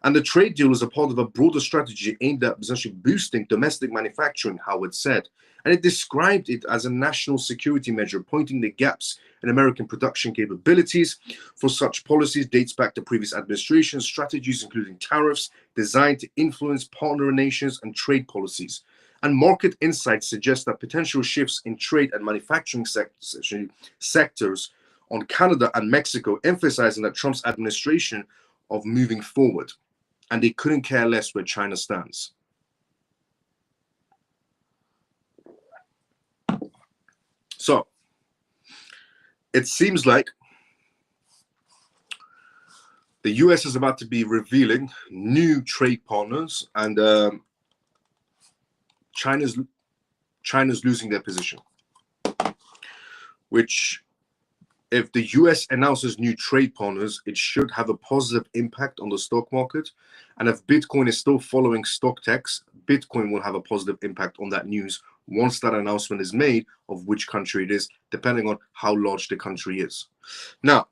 And the trade deal is a part of a broader strategy aimed at essentially boosting domestic manufacturing, Howard said. And it described it as a national security measure, pointing the gaps in American production capabilities. For such policies dates back to previous administration strategies, including tariffs designed to influence partner nations and trade policies. And market insights suggest that potential shifts in trade and manufacturing sectors on Canada and Mexico, emphasizing that Trump's administration of moving forward, and they couldn't care less where China stands. So it seems like the US is about to be revealing new trade partners, and China's losing their position, which, if the US announces new trade partners, it should have a positive impact on the stock market. And if Bitcoin is still following stock techs, Bitcoin will have a positive impact on that news once that announcement is made of which country it is, depending on how large the country is. Now,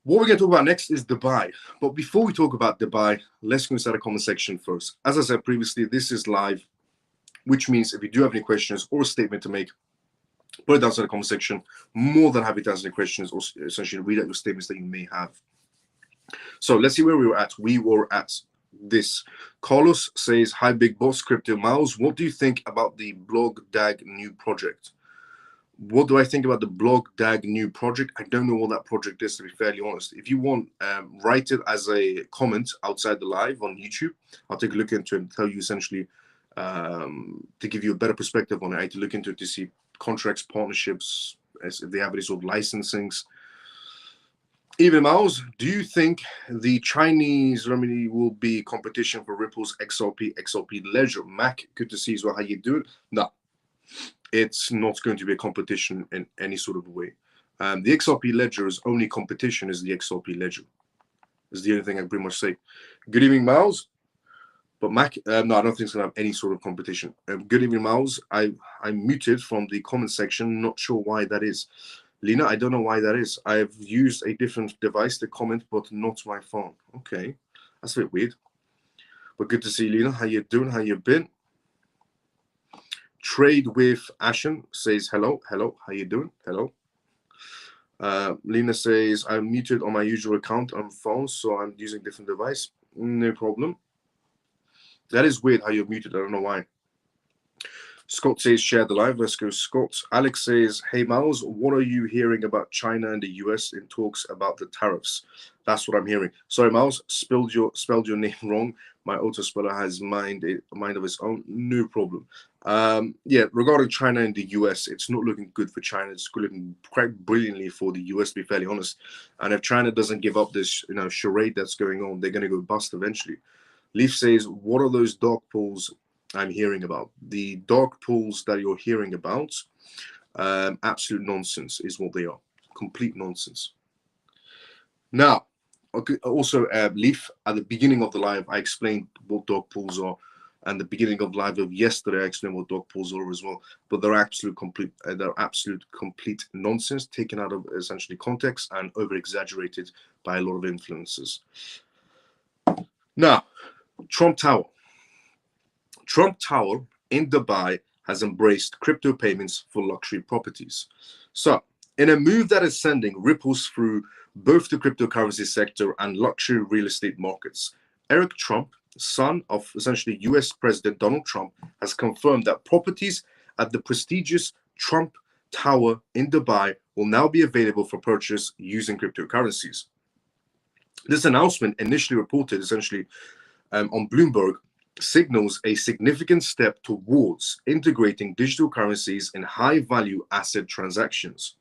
what we're going to talk about next is Dubai. But before we talk about Dubai, let's go inside the comment section first. As I said previously, this is live, which means if you do have any questions or a statement to make, Put it down in the comment section. More than happy to answer the questions or essentially read out your statements that you may have. So let's see where we were at. We were at this. Carlos says, hi, Big Boss, Crypto Miles. What do you think about the Blog DAG new project? What do I think about the Blog DAG new project? I don't know what that project is, to be fairly honest. If you want, write it as a comment outside the live on YouTube. I'll take a look into it and tell you essentially to give you a better perspective on it. I had to look into it to see contracts, partnerships, if they have any sort of licensings. Even Miles, do you think the Chinese remedy will be competition for Ripple's XRP Ledger? Mac, good to see as well. How you doing? No, it's not going to be a competition in any sort of way. The XRP Ledger's only competition is the XRP Ledger. Is the only thing I can pretty much say. Good evening, Miles. But Mac, no, I don't think it's going to have any sort of competition. Good evening, Miles. I'm muted from the comment section. Not sure why that is. Lena, I don't know why that is. I've used a different device to comment, but not my phone. Okay, that's a bit weird. But good to see you, Lena. How you doing? How you been? Trade with Ashen says hello. Hello. How you doing? Hello. Lena says I'm muted on my usual account on phone, so I'm using a different device. No problem. That is weird how you're muted. I don't know why. Scott says, share the live. Let's go, Scott. Alex says, hey, Miles, what are you hearing about China and the US in talks about the tariffs? That's what I'm hearing. Sorry, Miles, spelled your name wrong. My autospeller has a mind of its own. No problem. Yeah, regarding China and the US, it's not looking good for China. It's looking quite brilliantly for the US, to be fairly honest. And if China doesn't give up this, charade that's going on, they're going to go bust eventually. Leaf says, what are those dark pools I'm hearing about? The dark pools that you're hearing about, absolute nonsense is what they are. Complete nonsense. Now, also, Leaf, at the beginning of the live, I explained what dark pools are. And the beginning of live of yesterday, I explained what dark pools are as well. But they're absolute complete nonsense, taken out of essentially context and over-exaggerated by a lot of influencers. Now, Trump Tower. Trump Tower in Dubai has embraced crypto payments for luxury properties. So, in a move that is sending ripples through both the cryptocurrency sector and luxury real estate markets, Eric Trump, son of essentially US President Donald Trump, has confirmed that properties at the prestigious Trump Tower in Dubai will now be available for purchase using cryptocurrencies. This announcement, initially reported essentially on Bloomberg, signals a significant step towards integrating digital currencies in high-value asset transactions.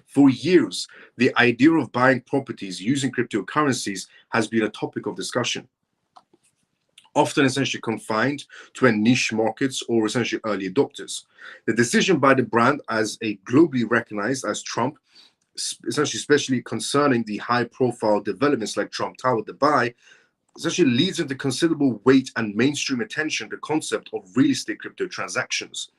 For years, the idea of buying properties using cryptocurrencies has been a topic of discussion, often essentially confined to niche markets or essentially early adopters. The decision by the brand, as a globally recognized as Trump, essentially especially concerning the high-profile developments like Trump Tower Dubai, essentially leads into considerable weight and mainstream attention to the concept of real estate crypto transactions.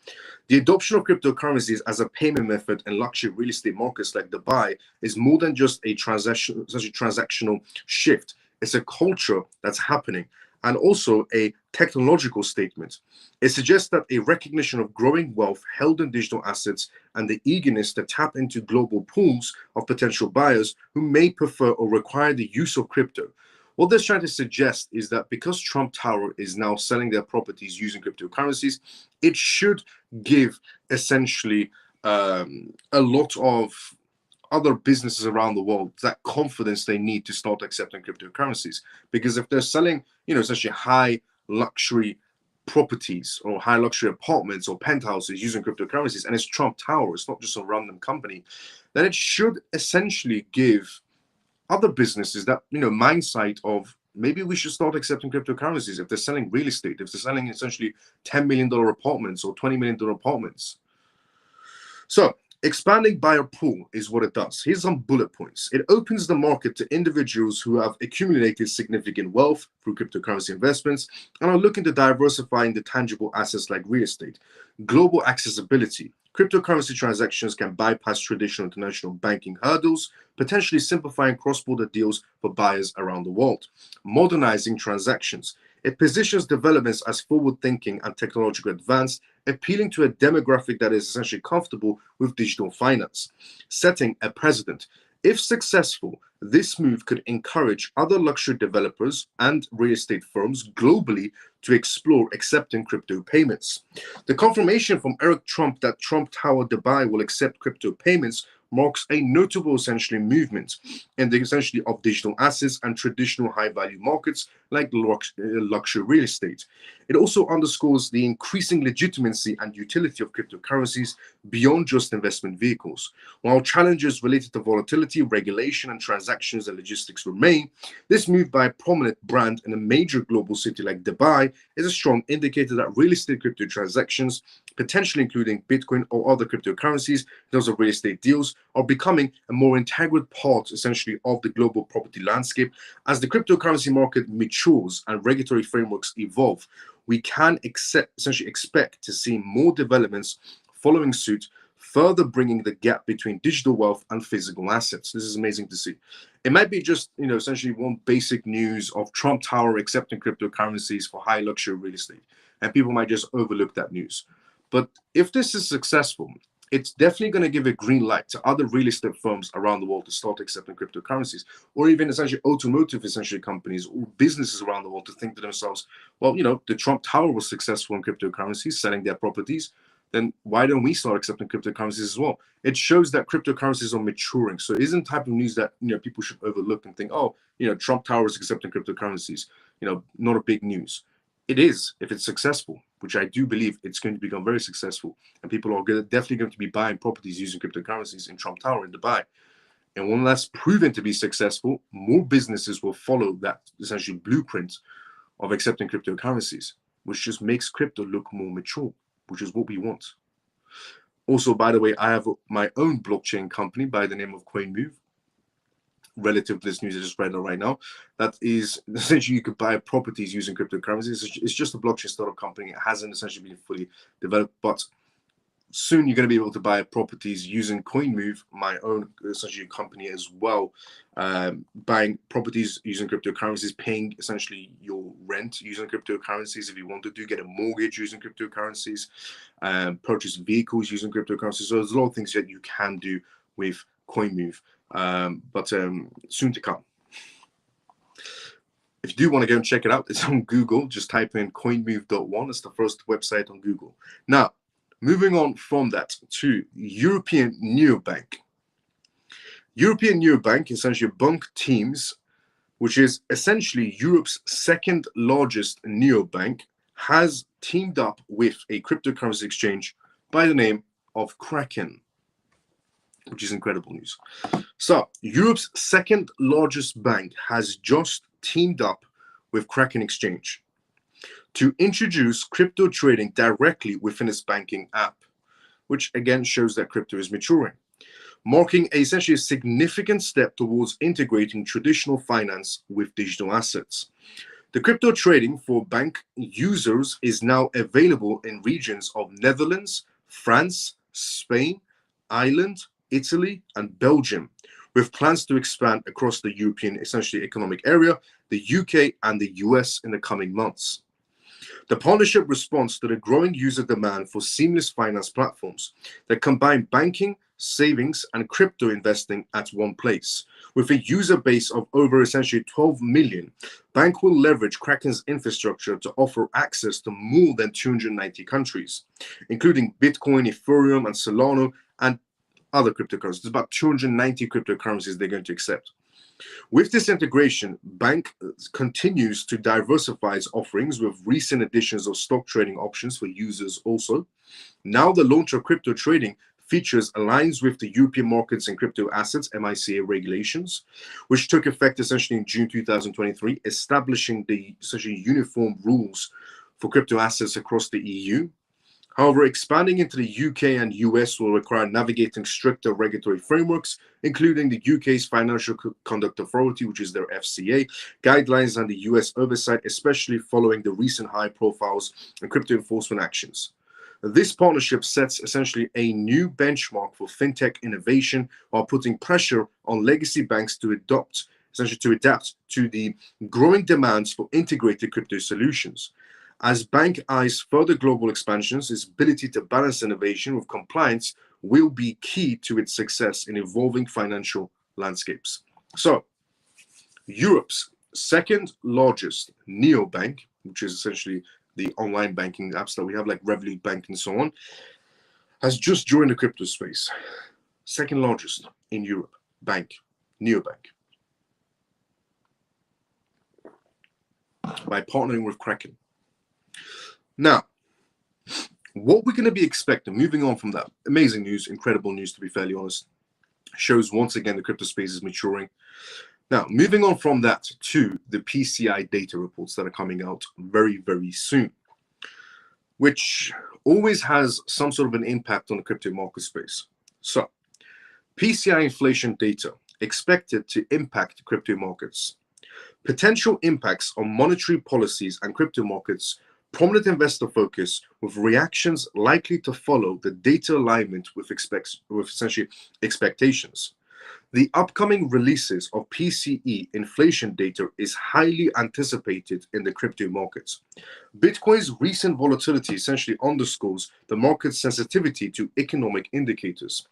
The adoption of cryptocurrencies as a payment method in luxury real estate markets like Dubai is more than just a transactional shift. It's a culture that's happening and also a technological statement. It suggests that a recognition of growing wealth held in digital assets and the eagerness to tap into global pools of potential buyers who may prefer or require the use of crypto. What they're trying to suggest is that because Trump Tower is now selling their properties using cryptocurrencies, it should give essentially a lot of other businesses around the world that confidence they need to start accepting cryptocurrencies. Because if they're selling, essentially high luxury properties or high luxury apartments or penthouses using cryptocurrencies, and it's Trump Tower, it's not just a random company, then it should essentially give other businesses that mindset of maybe we should start accepting cryptocurrencies if they're selling real estate, if they're selling essentially $10 million apartments or $20 million apartments. So expanding buyer pool is what it does. Here's some bullet points. It opens the market to individuals who have accumulated significant wealth through cryptocurrency investments and are looking to diversify into tangible assets like real estate. Global accessibility. Cryptocurrency transactions can bypass traditional international banking hurdles, potentially simplifying cross-border deals for buyers around the world. Modernizing transactions. It positions developments as forward-thinking and technological advance, appealing to a demographic that is essentially comfortable with digital finance, setting a precedent. If successful, this move could encourage other luxury developers and real estate firms globally to explore accepting crypto payments. The confirmation from Eric Trump that Trump Tower Dubai will accept crypto payments marks a notable essentially movement in the essentially of digital assets and traditional high-value markets like luxury real estate. It also underscores the increasing legitimacy and utility of cryptocurrencies beyond just investment vehicles. While challenges related to volatility, regulation, and transactions and logistics remain, this move by a prominent brand in a major global city like Dubai is a strong indicator that real estate crypto transactions, potentially including Bitcoin or other cryptocurrencies, those are real estate deals, are becoming a more integral part, essentially, of the global property landscape. As the cryptocurrency market matures and regulatory frameworks evolve, we can essentially expect to see more developments following suit, further bringing the gap between digital wealth and physical assets. This is amazing to see. It might be just, essentially one basic news of Trump Tower accepting cryptocurrencies for high luxury real estate, and people might just overlook that news. But if this is successful, it's definitely going to give a green light to other real estate firms around the world to start accepting cryptocurrencies, or even essentially automotive essentially companies or businesses around the world to think to themselves, well, the Trump Tower was successful in cryptocurrencies, selling their properties, then why don't we start accepting cryptocurrencies as well? It shows that cryptocurrencies are maturing. So it isn't type of news that people should overlook and think, oh, Trump Tower is accepting cryptocurrencies, not a big news. It is if it's successful, which I do believe it's going to become very successful, and people are definitely going to be buying properties using cryptocurrencies in Trump Tower in Dubai. And when that's proven to be successful, more businesses will follow that essentially blueprint of accepting cryptocurrencies, which just makes crypto look more mature, which is what we want. Also, by the way, I have my own blockchain company by the name of CoinMove. Relative to this news I just read right now, that is essentially you could buy properties using cryptocurrencies. It's just a blockchain startup company. It hasn't essentially been fully developed, but soon you're going to be able to buy properties using CoinMove, my own essentially company as well, buying properties using cryptocurrencies, paying essentially your rent using cryptocurrencies. If you want to get a mortgage using cryptocurrencies, purchase vehicles using cryptocurrencies. So there's a lot of things that you can do with CoinMove. But soon to come. If you do want to go and check it out, it's on Google. Just type in coinmove.one. It's the first website on Google. Now, moving on from that to European Neobank. European Neobank, essentially Bank Teams, which is essentially Europe's second largest neobank, has teamed up with a cryptocurrency exchange by the name of Kraken, which is incredible news. So Europe's second largest bank has just teamed up with Kraken Exchange to introduce crypto trading directly within its banking app, which again shows that crypto is maturing, marking essentially a significant step towards integrating traditional finance with digital assets. The crypto trading for bank users is now available in regions of Netherlands, France, Spain, Ireland, Italy, and Belgium, with plans to expand across the European essentially economic area, the UK, and the US in the coming months. The partnership responds to the growing user demand for seamless finance platforms that combine banking, savings, and crypto investing at one place. With a user base of over essentially 12 million, Bank will leverage Kraken's infrastructure to offer access to more than 290 countries, including Bitcoin, Ethereum, and Solana, and other cryptocurrencies. There's about 290 cryptocurrencies they're going to accept. With this integration, Bank continues to diversify its offerings with recent additions of stock trading options for users also. Now the launch of crypto trading features aligns with the European Markets in Crypto Assets (MiCA) regulations, which took effect essentially in June 2023, establishing the essentially uniform rules for crypto assets across the EU. However, expanding into the UK and US will require navigating stricter regulatory frameworks, including the UK's Financial Conduct Authority, which is their FCA, guidelines, and the US oversight, especially following the recent high profiles and crypto enforcement actions. This partnership sets essentially a new benchmark for fintech innovation while putting pressure on legacy banks to adopt essentially to adapt to the growing demands for integrated crypto solutions. As bank eyes further global expansions, its ability to balance innovation with compliance will be key to its success in evolving financial landscapes. So, Europe's second largest neobank, which is essentially the online banking apps that we have, like Revolut Bank and so on, has just joined the crypto space. Second largest in Europe, bank, neobank, by partnering with Kraken. Now, what we're going to be expecting, moving on from that, amazing news, incredible news to be fairly honest, shows once again the crypto space is maturing. Now, moving on from that to the PCI data reports that are coming out very, very soon, which always has some sort of an impact on the crypto market space. So, PCI inflation data expected to impact crypto markets. Potential impacts on monetary policies and crypto markets, prominent investor focus, with reactions likely to follow the data alignment with essentially expectations. The upcoming releases of PCE inflation data is highly anticipated in the crypto markets. Bitcoin's recent volatility essentially underscores the market's sensitivity to economic indicators.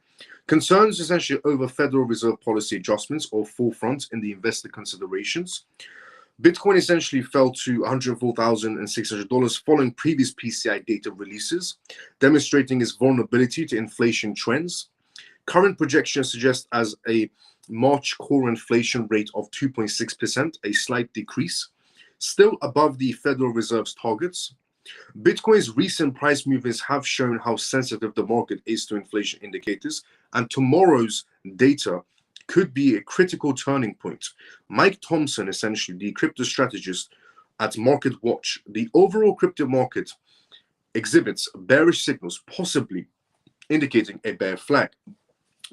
Concerns essentially over Federal Reserve policy adjustments are forefront in the investor considerations. Bitcoin essentially fell to $104,600 following previous PCI data releases, demonstrating its vulnerability to inflation trends. Current projections suggest as a March core inflation rate of 2.6%, a slight decrease, still above the Federal Reserve's targets. Bitcoin's recent price movements have shown how sensitive the market is to inflation indicators, and tomorrow's data could be a critical turning point. Mike Thompson, essentially the crypto strategist at Market Watch, the overall crypto market exhibits bearish signals, possibly indicating a bear flag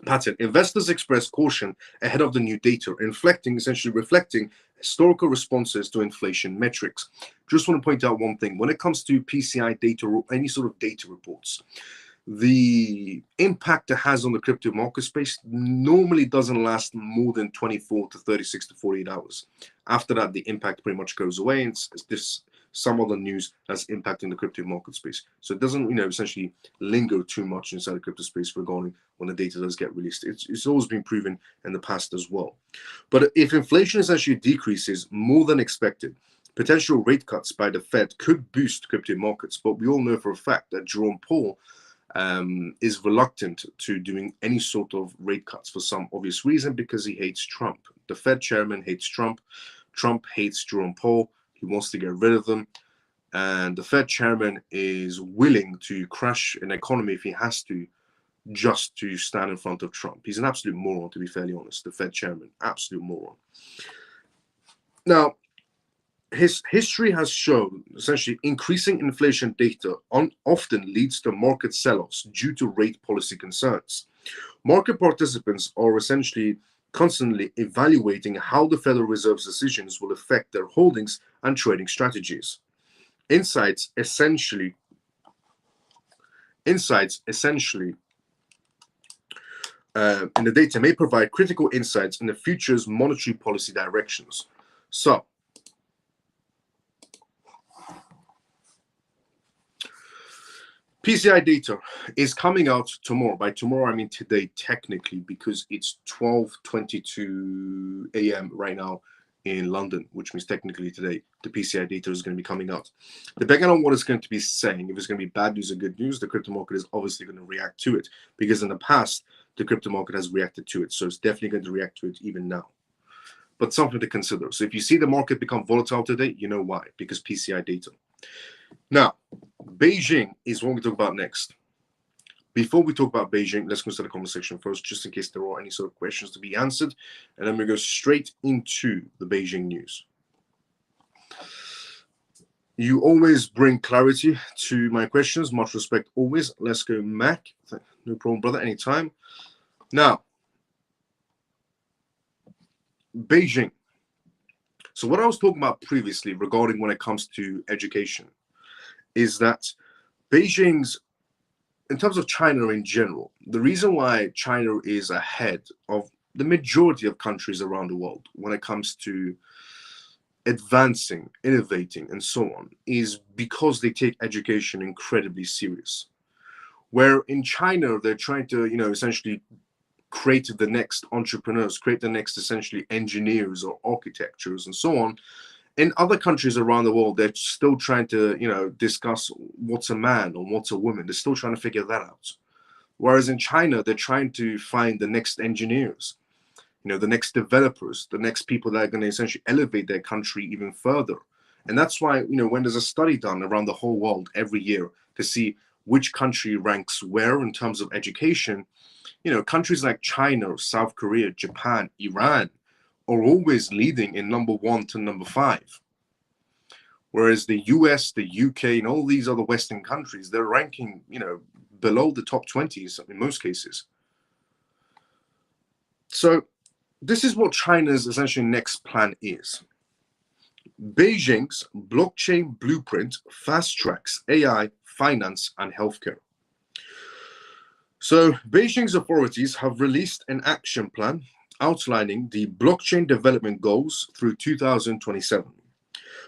pattern. Investors express caution ahead of the new data, essentially reflecting historical responses to inflation metrics. Just want to point out one thing. When it comes to PCI data or any sort of data reports, the impact it has on the crypto market space normally doesn't last more than 24 to 36 to 48 hours. After that, the impact pretty much goes away, and it's this some other news that's impacting the crypto market space. So it doesn't, essentially linger too much inside the crypto space regarding when the data does get released. It's always been proven in the past as well. But if inflation essentially decreases more than expected, potential rate cuts by the Fed could boost crypto markets. But we all know for a fact that Jerome Powell is reluctant to doing any sort of rate cuts for some obvious reason, because he hates Trump. The Fed chairman hates Trump. Trump hates Jerome Powell. He wants to get rid of them. And the Fed chairman is willing to crash an economy if he has to, just to stand in front of Trump. He's an absolute moron, to be fairly honest. The Fed chairman, absolute moron. Now, his history has shown essentially increasing inflation data often leads to market sell-offs due to rate policy concerns. Market participants are essentially constantly evaluating how the Federal Reserve's decisions will affect their holdings and trading strategies. Insights essentially in the data may provide critical insights in the future's monetary policy directions. So, PCI data is coming out tomorrow. By tomorrow, I mean today, technically, because it's 12:22 a.m. right now in London, which means technically today, the PCI data is going to be coming out. Depending on what it's going to be saying, if it's going to be bad news or good news, the crypto market is obviously going to react to it, because in the past, the crypto market has reacted to it. So it's definitely going to react to it even now. But something to consider. So if you see the market become volatile today, you know why, because PCI data. Now, Beijing is what we talk about next. Before we talk about Beijing, let's go to the comment section first, just in case there are any sort of questions to be answered. And then we go straight into the Beijing news. You always bring clarity to my questions. Much respect always. Let's go, Mac. No problem, brother. Anytime. Now, Beijing. So what I was talking about previously regarding when it comes to education is that Beijing's, in terms of China in general, the reason why China is ahead of the majority of countries around the world when it comes to advancing, innovating, and so on is because they take education incredibly serious. Where in China, they're trying to, essentially create the next entrepreneurs, create the next essentially engineers or architectures and so on. In other countries around the world, they're still trying to, discuss what's a man or what's a woman. They're still trying to figure that out. Whereas in China, they're trying to find the next engineers, the next developers, the next people that are going to essentially elevate their country even further. And that's why, when there's a study done around the whole world every year to see which country ranks where in terms of education, countries like China, South Korea, Japan, Iran are always leading in number 1 to number 5. Whereas the US, the UK, and all these other Western countries, they're ranking, below the top 20s in most cases. So this is what China's essentially next plan is. Beijing's blockchain blueprint fast tracks AI, finance, and healthcare. So Beijing's authorities have released an action plan outlining the blockchain development goals through 2027.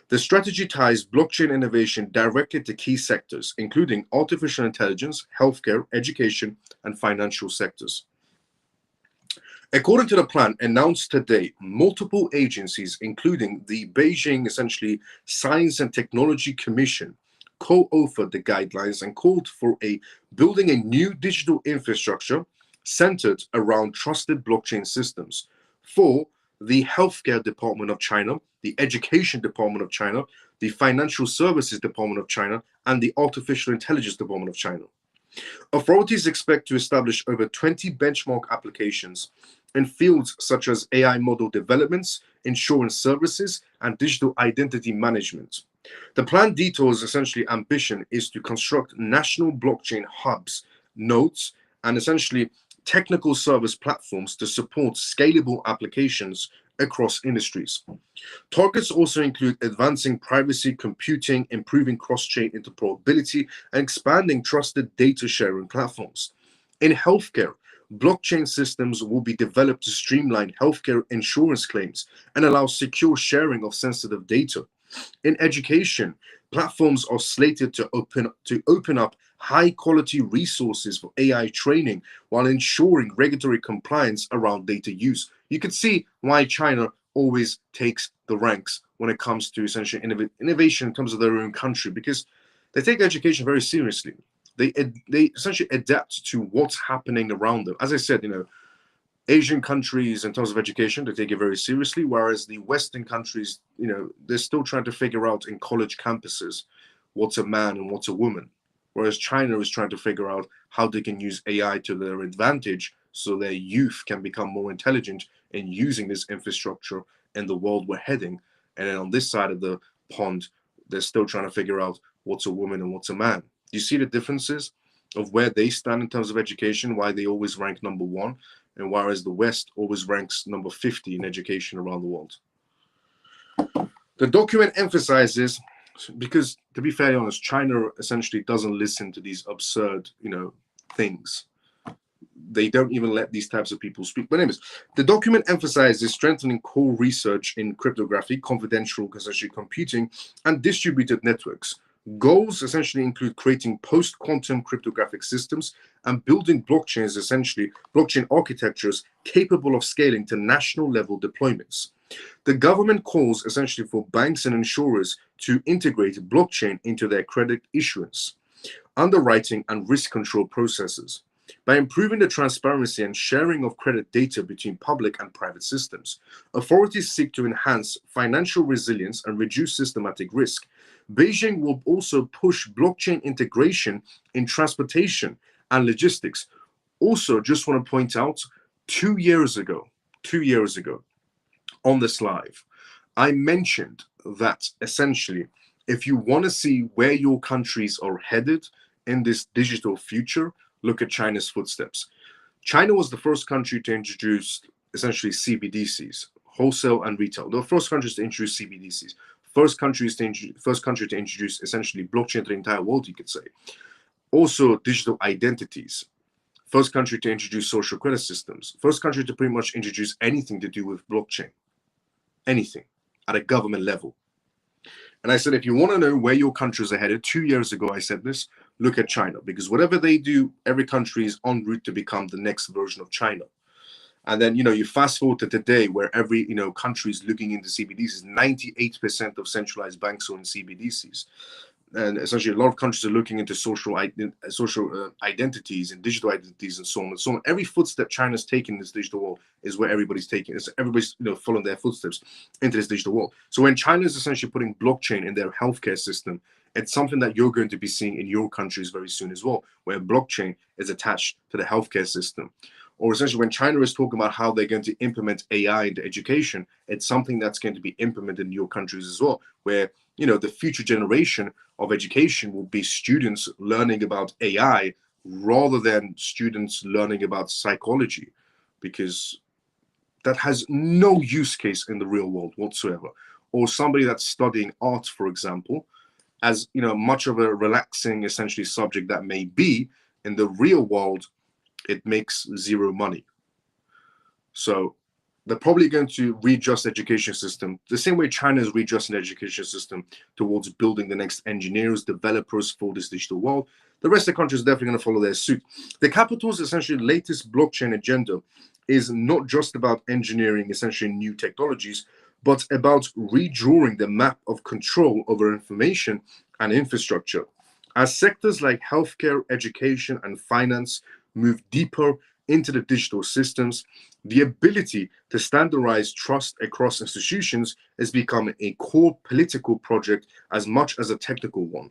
The strategy ties blockchain innovation directly to key sectors, including artificial intelligence, healthcare, education, and financial sectors. According to the plan announced today, multiple agencies, including the Beijing essentially Science and Technology Commission, co-authored the guidelines and called for building a new digital infrastructure centered around trusted blockchain systems for the Healthcare Department of China, the Education Department of China, the Financial Services Department of China, and the Artificial Intelligence Department of China. Authorities expect to establish over 20 benchmark applications in fields such as AI model developments, insurance services, and digital identity management. The plan details essentially ambition is to construct national blockchain hubs, nodes, and essentially technical service platforms to support scalable applications across industries. Targets also include advancing privacy computing, improving cross-chain interoperability, and expanding trusted data sharing platforms. In healthcare, blockchain systems will be developed to streamline healthcare insurance claims and allow secure sharing of sensitive data. In education, platforms are slated to open up high-quality resources for AI training while ensuring regulatory compliance around data use. You can see why China always takes the ranks when it comes to essentially innovation in terms of their own country, because they take education very seriously. They essentially adapt to what's happening around them. As I said, Asian countries in terms of education, they take it very seriously, whereas the Western countries, they're still trying to figure out in college campuses what's a man and what's a woman. Whereas China is trying to figure out how they can use AI to their advantage so their youth can become more intelligent in using this infrastructure in the world we're heading. And then on this side of the pond, they're still trying to figure out what's a woman and what's a man. You see the differences of where they stand in terms of education, why they always rank number 1, and whereas the West always ranks number 50 in education around the world. The document emphasizes, because to be fairly honest, China essentially doesn't listen to these absurd, things. They don't even let these types of people speak. But anyways, the document emphasizes strengthening core research in cryptography, confidential essentially computing, and distributed networks. Goals essentially include creating post-quantum cryptographic systems and building blockchains, essentially blockchain architectures capable of scaling to national level deployments. The government calls essentially for banks and insurers to integrate blockchain into their credit issuance, underwriting, and risk control processes. By improving the transparency and sharing of credit data between public and private systems, authorities seek to enhance financial resilience and reduce systematic risk. Beijing will also push blockchain integration in transportation and logistics. Also, just want to point out, 2 years ago, on this live, I mentioned that essentially, if you want to see where your countries are headed in this digital future, look at China's footsteps. China was the first country to introduce essentially CBDCs, wholesale and retail. They were the first countries to introduce CBDCs. First country to introduce essentially blockchain to the entire world, you could say. Also, digital identities. First country to introduce social credit systems. First country to pretty much introduce anything to do with blockchain. Anything at a government level. And I said, if you want to know where your countries are headed, 2 years ago I said this, look at China, because whatever they do, every country is en route to become the next version of China. And then, you fast forward to today where every, country is looking into CBDCs. 98% of centralized banks are in CBDCs. And essentially, a lot of countries are looking into social identities and digital identities and so on and so on. Every footstep China's taking in this digital world is where everybody's taking. Everybody's following their footsteps into this digital world. So when China is essentially putting blockchain in their healthcare system, it's something that you're going to be seeing in your countries very soon as well, where blockchain is attached to the healthcare system. Or essentially, when China is talking about how they're going to implement AI into education, it's something that's going to be implemented in your countries as well, where the future generation of education will be students learning about AI rather than students learning about psychology, because that has no use case in the real world whatsoever. Or somebody that's studying art, for example, as much of a relaxing essentially subject that may be, in the real world it makes zero money. So they're probably going to readjust education system the same way China is readjusting the education system towards building the next engineers, developers for this digital world. The rest of the countries are definitely going to follow their suit. The capital's essentially latest blockchain agenda is not just about engineering essentially new technologies, but about redrawing the map of control over information and infrastructure. As sectors like healthcare, education, and finance move deeper into the digital systems, the ability to standardize trust across institutions has become a core political project as much as a technical one.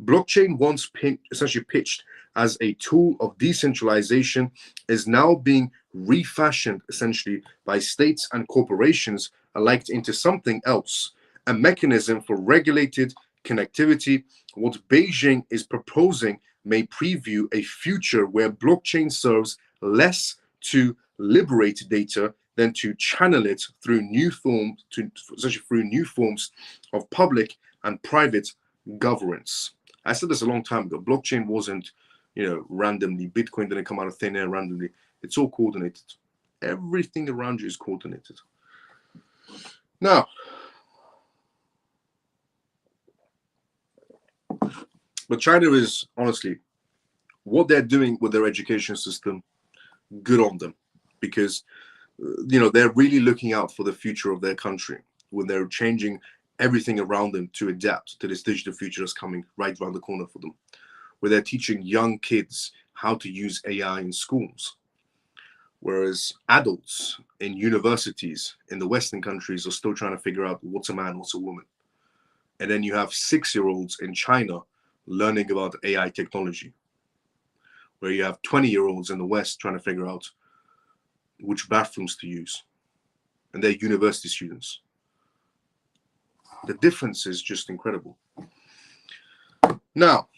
Blockchain, once essentially pitched as a tool of decentralization, is now being refashioned essentially by states and corporations alike into something else, a mechanism for regulated connectivity. What Beijing is proposing may preview a future where blockchain serves less to liberate data than to channel it through new forms, of public and private governance. I said this a long time ago. Blockchain wasn't, randomly. Bitcoin didn't come out of thin air randomly. It's all coordinated. Everything around you is coordinated. Now, but China is honestly, what they're doing with their education system, good on them, because they're really looking out for the future of their country when they're changing everything around them to adapt to this digital future that's coming right around the corner for them, where they're teaching young kids how to use AI in schools, whereas adults in universities in the Western countries are still trying to figure out what's a man, what's a woman. And then you have 6-year-olds in China learning about AI technology, where you have 20-year-olds in the West trying to figure out which bathrooms to use, and they're university students. The difference is just incredible. Now,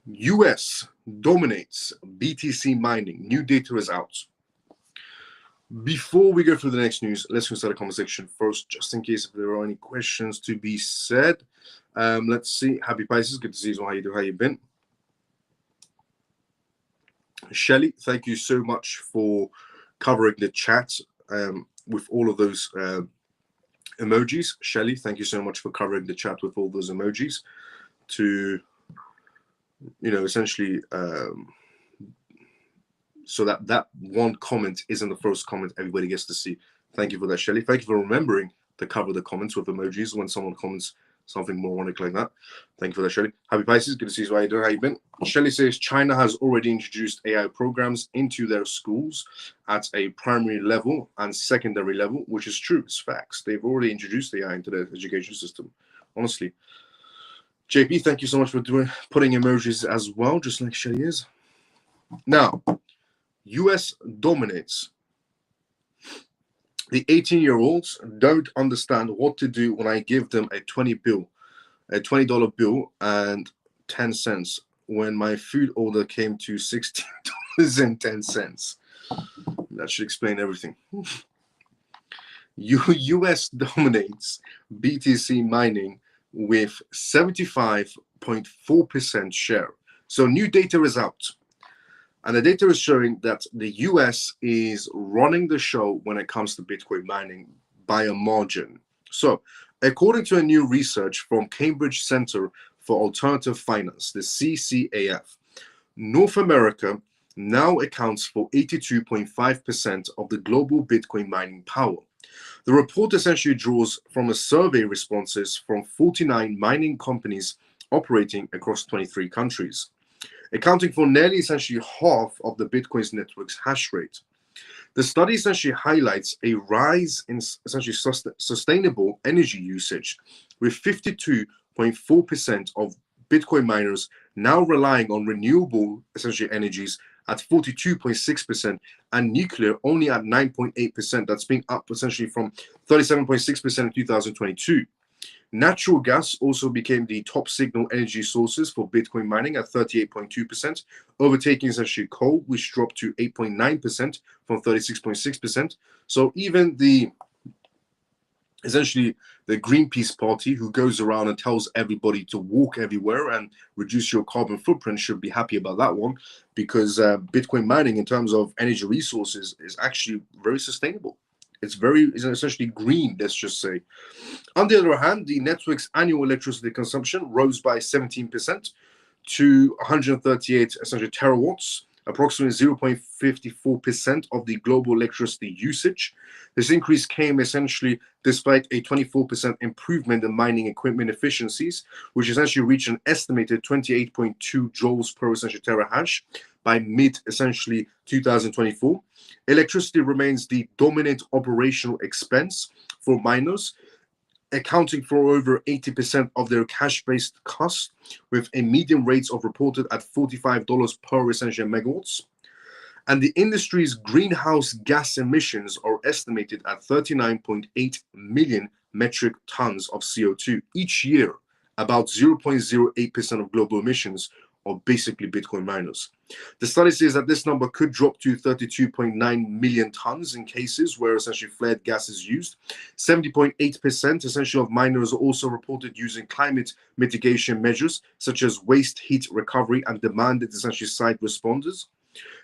US dominates BTC mining. New data is out. Before we go through the next news, let's start a conversation first, just in case if there are any questions to be said. Let's see. Happy Pisces. Good to see you. How you doing? How you been? Shelly, thank you so much for covering the chat with all of those emojis. Shelly, thank you so much for covering the chat with all those emojis to, essentially, so that one comment isn't the first comment everybody gets to see. Thank you for that, Shelly. Thank you for remembering to cover the comments with emojis when someone comments something moronic like that. Thank you for that, Shelly. Happy Pisces. Good to see you. How you doing? How you been? Shelly says China has already introduced AI programs into their schools at a primary level and secondary level, which is true. It's facts. They've already introduced AI into their education system. Honestly. JP, thank you so much for putting emojis as well, just like Shelly is. Now, US dominates. The 18-year-olds don't understand what to do when I give them a $20 bill and 10 cents when my food order came to $16.10. That should explain everything. US dominates BTC mining with 75.4% share. So new data is out. And the data is showing that the US is running the show when it comes to Bitcoin mining by a margin. So, according to a new research from Cambridge Center for Alternative Finance, the CCAF, North America now accounts for 82.5% of the global Bitcoin mining power. The report essentially draws from a survey responses from 49 mining companies operating across 23 countries, accounting for nearly essentially half of the Bitcoin's network's hash rate. The study essentially highlights a rise in essentially sustainable energy usage, with 52.4% of Bitcoin miners now relying on renewable essentially energies at 42.6% and nuclear only at 9.8%. That's been up essentially from 37.6% in 2022. Natural gas also became the top signal energy sources for Bitcoin mining at 38.2%, overtaking essentially coal, which dropped to 8.9% from 36.6%. So even essentially the Greenpeace party, who goes around and tells everybody to walk everywhere and reduce your carbon footprint, should be happy about that one, because Bitcoin mining in terms of energy resources is actually very sustainable. It's essentially green, let's just say. On the other hand, the network's annual electricity consumption rose by 17% to 138 essentially terawatts, approximately 0.54% of the global electricity usage. This increase came essentially despite a 24% improvement in mining equipment efficiencies, which essentially reached an estimated 28.2 joules per essentially terahash by mid essentially 2024. Electricity remains the dominant operational expense for miners, accounting for over 80% of their cash-based costs, with a median rates of reported at $45 per essential megawatts. And the industry's greenhouse gas emissions are estimated at 39.8 million metric tons of CO2 each year. About 0.08% of global emissions are basically Bitcoin miners. The study says that this number could drop to 32.9 million tons in cases where essentially flared gas is used. 70.8% essentially of miners are also reported using climate mitigation measures such as waste heat recovery and demanded essentially site responders.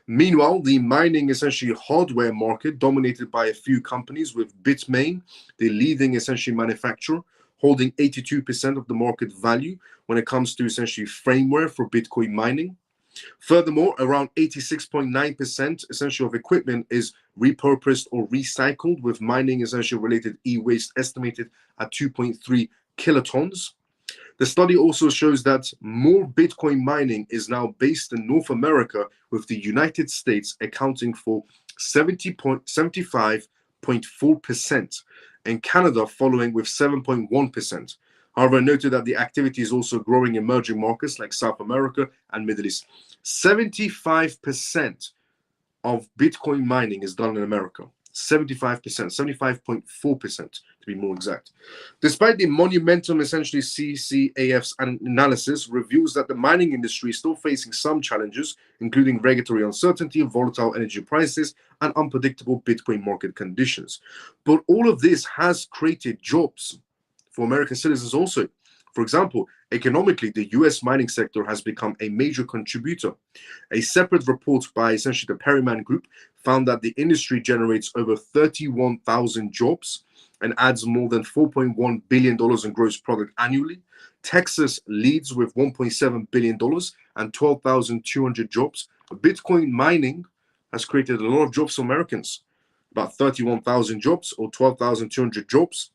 Meanwhile, the mining essentially hardware market, dominated by a few companies, with Bitmain, the leading essentially manufacturer, holding 82% of the market value when it comes to essentially firmware for Bitcoin mining. Furthermore, around 86.9% essentially of equipment is repurposed or recycled, with mining essentially related e-waste estimated at 2.3 kilotons. The study also shows that more Bitcoin mining is now based in North America, with the United States accounting for 75.4%, and Canada following with 7.1%. However, I noted that the activity is also growing in emerging markets like South America and Middle East. 75% of Bitcoin mining is done in America. 75%, 75.4% to be more exact. Despite the monumental, essentially CCAF's analysis reveals that the mining industry is still facing some challenges, including regulatory uncertainty, volatile energy prices, and unpredictable Bitcoin market conditions. But all of this has created jobs for American citizens also. For example, economically, the US mining sector has become a major contributor. A separate report by essentially the Perryman Group found that the industry generates over 31,000 jobs and adds more than $4.1 billion in gross product annually. Texas leads with $1.7 billion and 12,200 jobs. Bitcoin mining has created a lot of jobs for Americans, about 31,000 jobs or 12,200 jobs,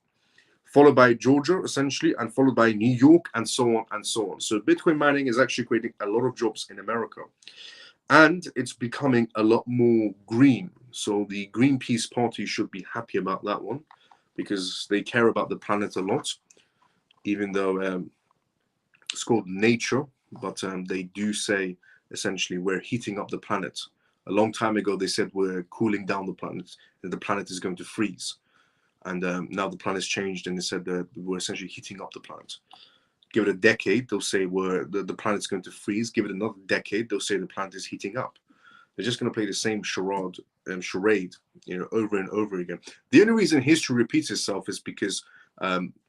followed by Georgia, essentially, and followed by New York, and so on and so on. So Bitcoin mining is actually creating a lot of jobs in America. And it's becoming a lot more green. So the Greenpeace party should be happy about that one, because they care about the planet a lot, even though it's called nature, but they do say, essentially, we're heating up the planet. A long time ago, they said we're cooling down the planet, and the planet is going to freeze. And now the planet's changed, and they said that we're essentially heating up the planet. Give it a decade, they'll say the planet's going to freeze. Give it another decade, they'll say the planet is heating up. They're just going to play the same charade, over and over again. The only reason history repeats itself is because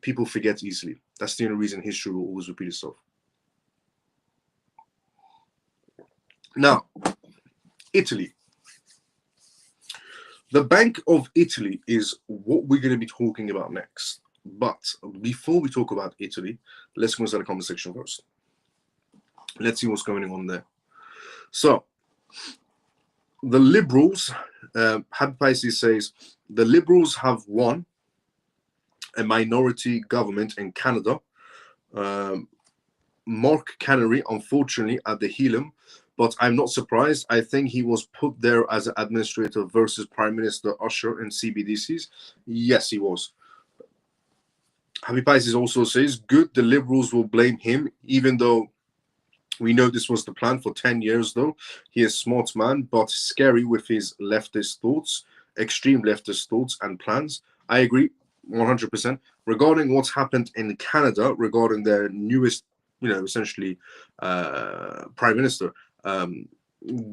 people forget easily. That's the only reason history will always repeat itself. Now, Italy. The Bank of Italy is what we're going to be talking about next. But before we talk about Italy, let's go inside the comment section first. Let's see what's going on there. So, the Liberals, Happy Pisces says, the Liberals have won a minority government in Canada. Mark Canary, unfortunately, at the helm, but I'm not surprised. I think he was put there as an administrator versus Prime Minister Usher in CBDCs. Yes, he was. Happy Pisces also says, good, the Liberals will blame him, even though we know this was the plan for 10 years, though. He is a smart man, but scary with his leftist thoughts, extreme leftist thoughts and plans. I agree 100%. Regarding what's happened in Canada, regarding their newest, essentially Prime Minister,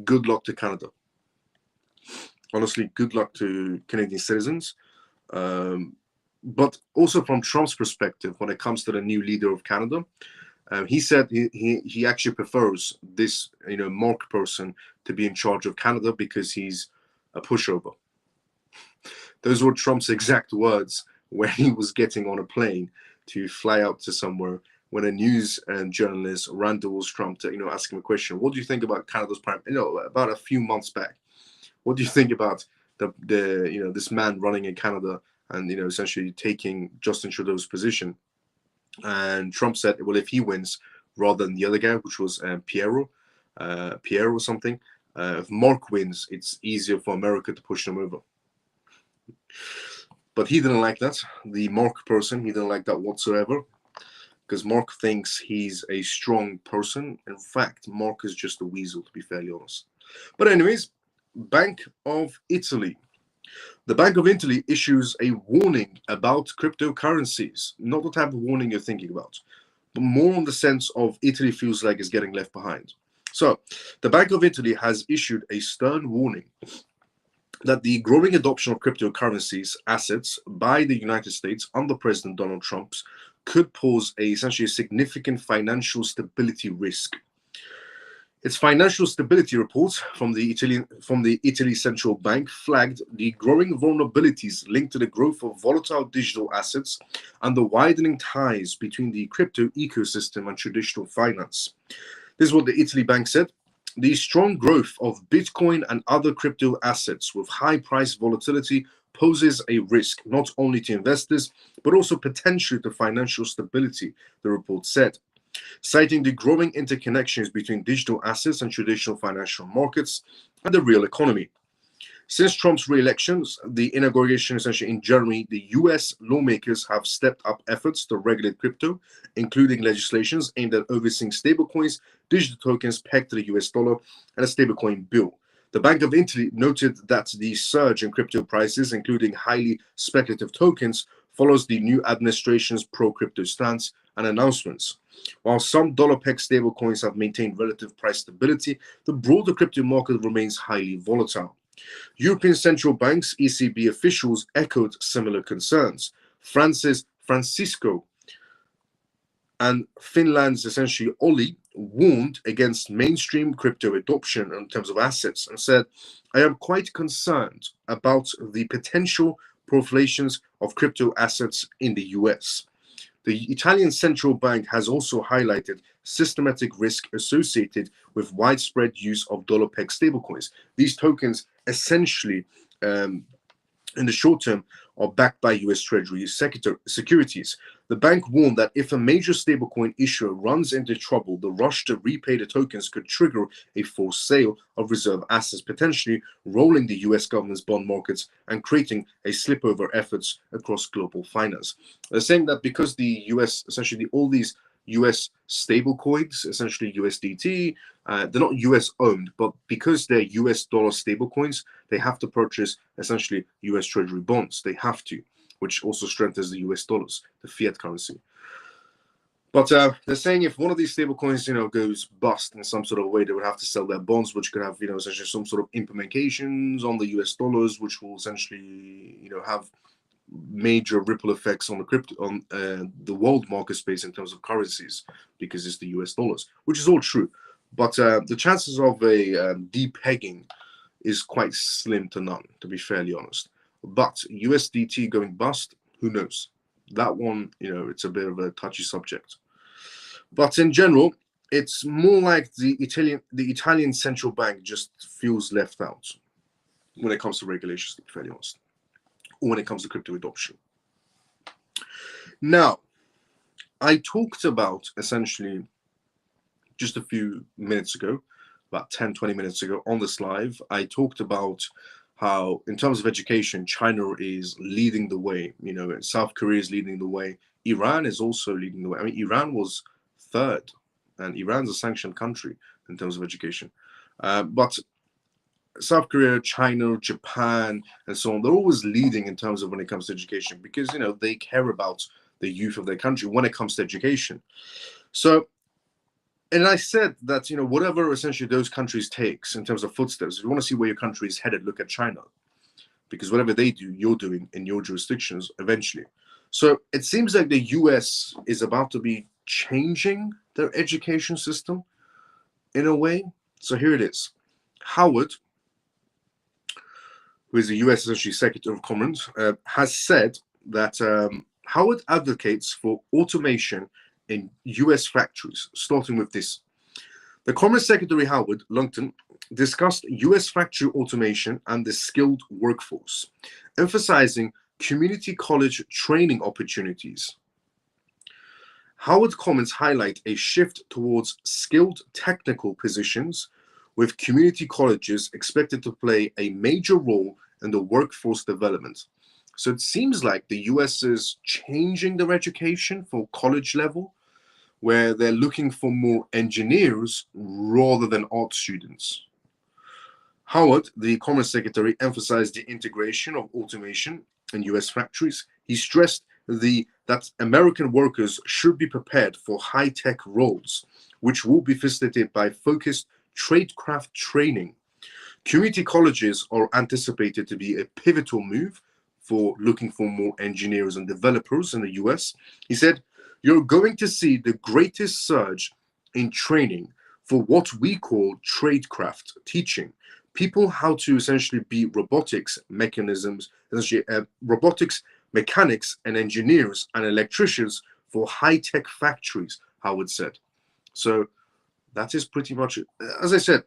good luck to Canada. Honestly, good luck to Canadian citizens. But also from Trump's perspective, when it comes to the new leader of Canada, he said he actually prefers this Mark person to be in charge of Canada because he's a pushover. Those were Trump's exact words when he was getting on a plane to fly out to somewhere, when a news journalist ran towards Trump to ask him a question. What do you think about Canada's prime? About a few months back. What do you think about the this man running in Canada and essentially taking Justin Trudeau's position? And Trump said, well, if he wins rather than the other guy, which was Pierre or something, if Mark wins, it's easier for America to push him over. But he didn't like that. The Mark person, he didn't like that whatsoever, because Mark thinks he's a strong person. In fact, Mark is just a weasel, to be fairly honest. But anyways, Bank of Italy. The Bank of Italy issues a warning about cryptocurrencies. Not the type of warning you're thinking about, but more on the sense of Italy feels like it's getting left behind. So, the Bank of Italy has issued a stern warning that the growing adoption of cryptocurrencies assets by the United States under President Donald Trump could pose essentially a significant financial stability risk. Its financial stability report from the Italy Central Bank flagged the growing vulnerabilities linked to the growth of volatile digital assets and the widening ties between the crypto ecosystem and traditional finance. This is what the Italy Bank said. The strong growth of Bitcoin and other crypto assets with high price volatility poses a risk not only to investors, but also potentially to financial stability, the report said, citing the growing interconnections between digital assets and traditional financial markets and the real economy. Since Trump's re-election, the inauguration essentially in January, the US lawmakers have stepped up efforts to regulate crypto, including legislations aimed at overseeing stablecoins, digital tokens pegged to the US dollar, and a stablecoin bill. The Bank of Italy noted that the surge in crypto prices, including highly speculative tokens, follows the new administration's pro-crypto stance and announcements. While some dollar-pegged stablecoins have maintained relative price stability, the broader crypto market remains highly volatile. European Central Bank's ECB officials echoed similar concerns. France's Francisco and Finland's essentially Olli warned against mainstream crypto adoption in terms of assets and said, I am quite concerned about the potential proliferations of crypto assets in the US. The Italian Central Bank has also highlighted systematic risk associated with widespread use of dollar-pegged stablecoins. These tokens essentially, in the short term, are backed by US Treasury securities. The bank warned that if a major stablecoin issuer runs into trouble, the rush to repay the tokens could trigger a forced sale of reserve assets, potentially rolling the US government's bond markets and creating a slipover efforts across global finance. They're saying that because the US, essentially all these US stablecoins, essentially USDT, they're not US owned, but because they're US dollar stablecoins, they have to purchase essentially US Treasury bonds. They have to, which also strengthens the US dollars, the fiat currency. But they're saying if one of these stablecoins, goes bust in some sort of way, they would have to sell their bonds, which could have, essentially some sort of implications on the US dollars, which will essentially, have major ripple effects on the crypto on the world market space in terms of currencies, because it's the US dollars, which is all true. But the chances of a depegging is quite slim to none, to be fairly honest. But USDT going bust, who knows? That one, it's a bit of a touchy subject. But in general, it's more like the Italian central bank just feels left out when it comes to regulations, to be fairly honest, or when it comes to crypto adoption. Now, I talked about essentially just a few minutes ago, about 10, 20 minutes ago on this live, I talked about how in terms of education, China is leading the way, South Korea is leading the way. Iran is also leading the way. I mean, Iran was third, and Iran's a sanctioned country in terms of education. But South Korea, China, Japan, and so on, they're always leading in terms of when it comes to education because, they care about the youth of their country when it comes to education. So, and I said that, whatever essentially those countries takes in terms of footsteps, if you want to see where your country is headed, look at China. Because whatever they do, you're doing in your jurisdictions eventually. So it seems like the US is about to be changing their education system in a way. So here it is. Howard, who is the US essentially Secretary of Commerce, has said that Howard advocates for automation in US factories, starting with this. The Commerce Secretary Howard Longton discussed US factory automation and the skilled workforce, emphasizing community college training opportunities. Howard comments highlight a shift towards skilled technical positions, with community colleges expected to play a major role in the workforce development. So it seems like the US is changing their education for college level, where they're looking for more engineers rather than art students. Howard, the Commerce Secretary, emphasized the integration of automation in US factories. He stressed that American workers should be prepared for high-tech roles, which will be facilitated by focused tradecraft training. Community colleges are anticipated to be a pivotal move for looking for more engineers and developers in the US. He said, "You're going to see the greatest surge in training for what we call tradecraft teaching, people how to essentially be robotics mechanisms, essentially robotics mechanics and engineers and electricians for high-tech factories," Howard said. So that is pretty much it. As I said,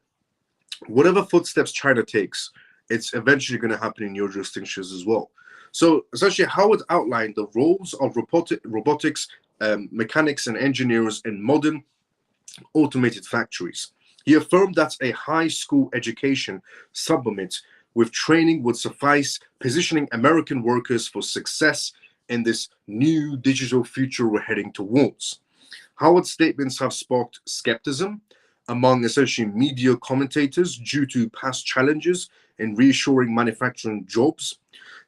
whatever footsteps China takes, it's eventually going to happen in your jurisdictions as well. So essentially, Howard outlined the roles of robotics, mechanics, and engineers in modern automated factories. He affirmed that a high school education supplement with training would suffice, positioning American workers for success in this new digital future we're heading towards. Howard's statements have sparked skepticism among essentially media commentators due to past challenges in reassuring manufacturing jobs.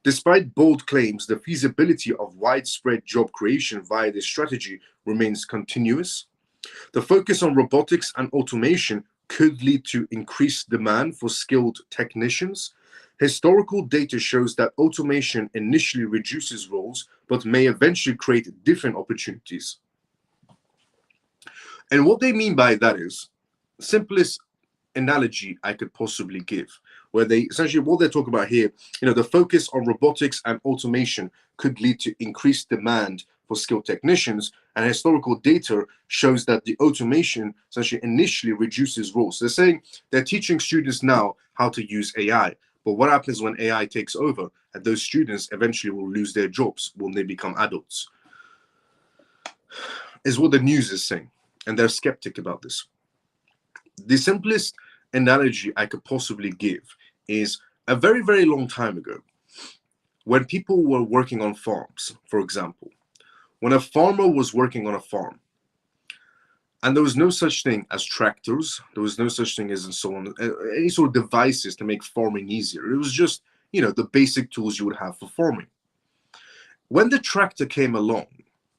Despite bold claims, the feasibility of widespread job creation via this strategy remains continuous. The focus on robotics and automation could lead to increased demand for skilled technicians. Historical data shows that automation initially reduces roles, but may eventually create different opportunities. And what they mean by that is, simplest analogy I could possibly give, where they essentially, what they're talking about here, the focus on robotics and automation could lead to increased demand for skilled technicians, and historical data shows that the automation essentially initially reduces roles. They're saying they're teaching students now how to use AI, but what happens when AI takes over? And those students eventually will lose their jobs when they become adults, is what the news is saying, and they're skeptic about this. The simplest analogy I could possibly give is a very, very long time ago, when people were working on farms, for example. When a farmer was working on a farm, and there was no such thing as tractors, there was no such thing as and so on, any sort of devices to make farming easier. It was just, the basic tools you would have for farming. When the tractor came along,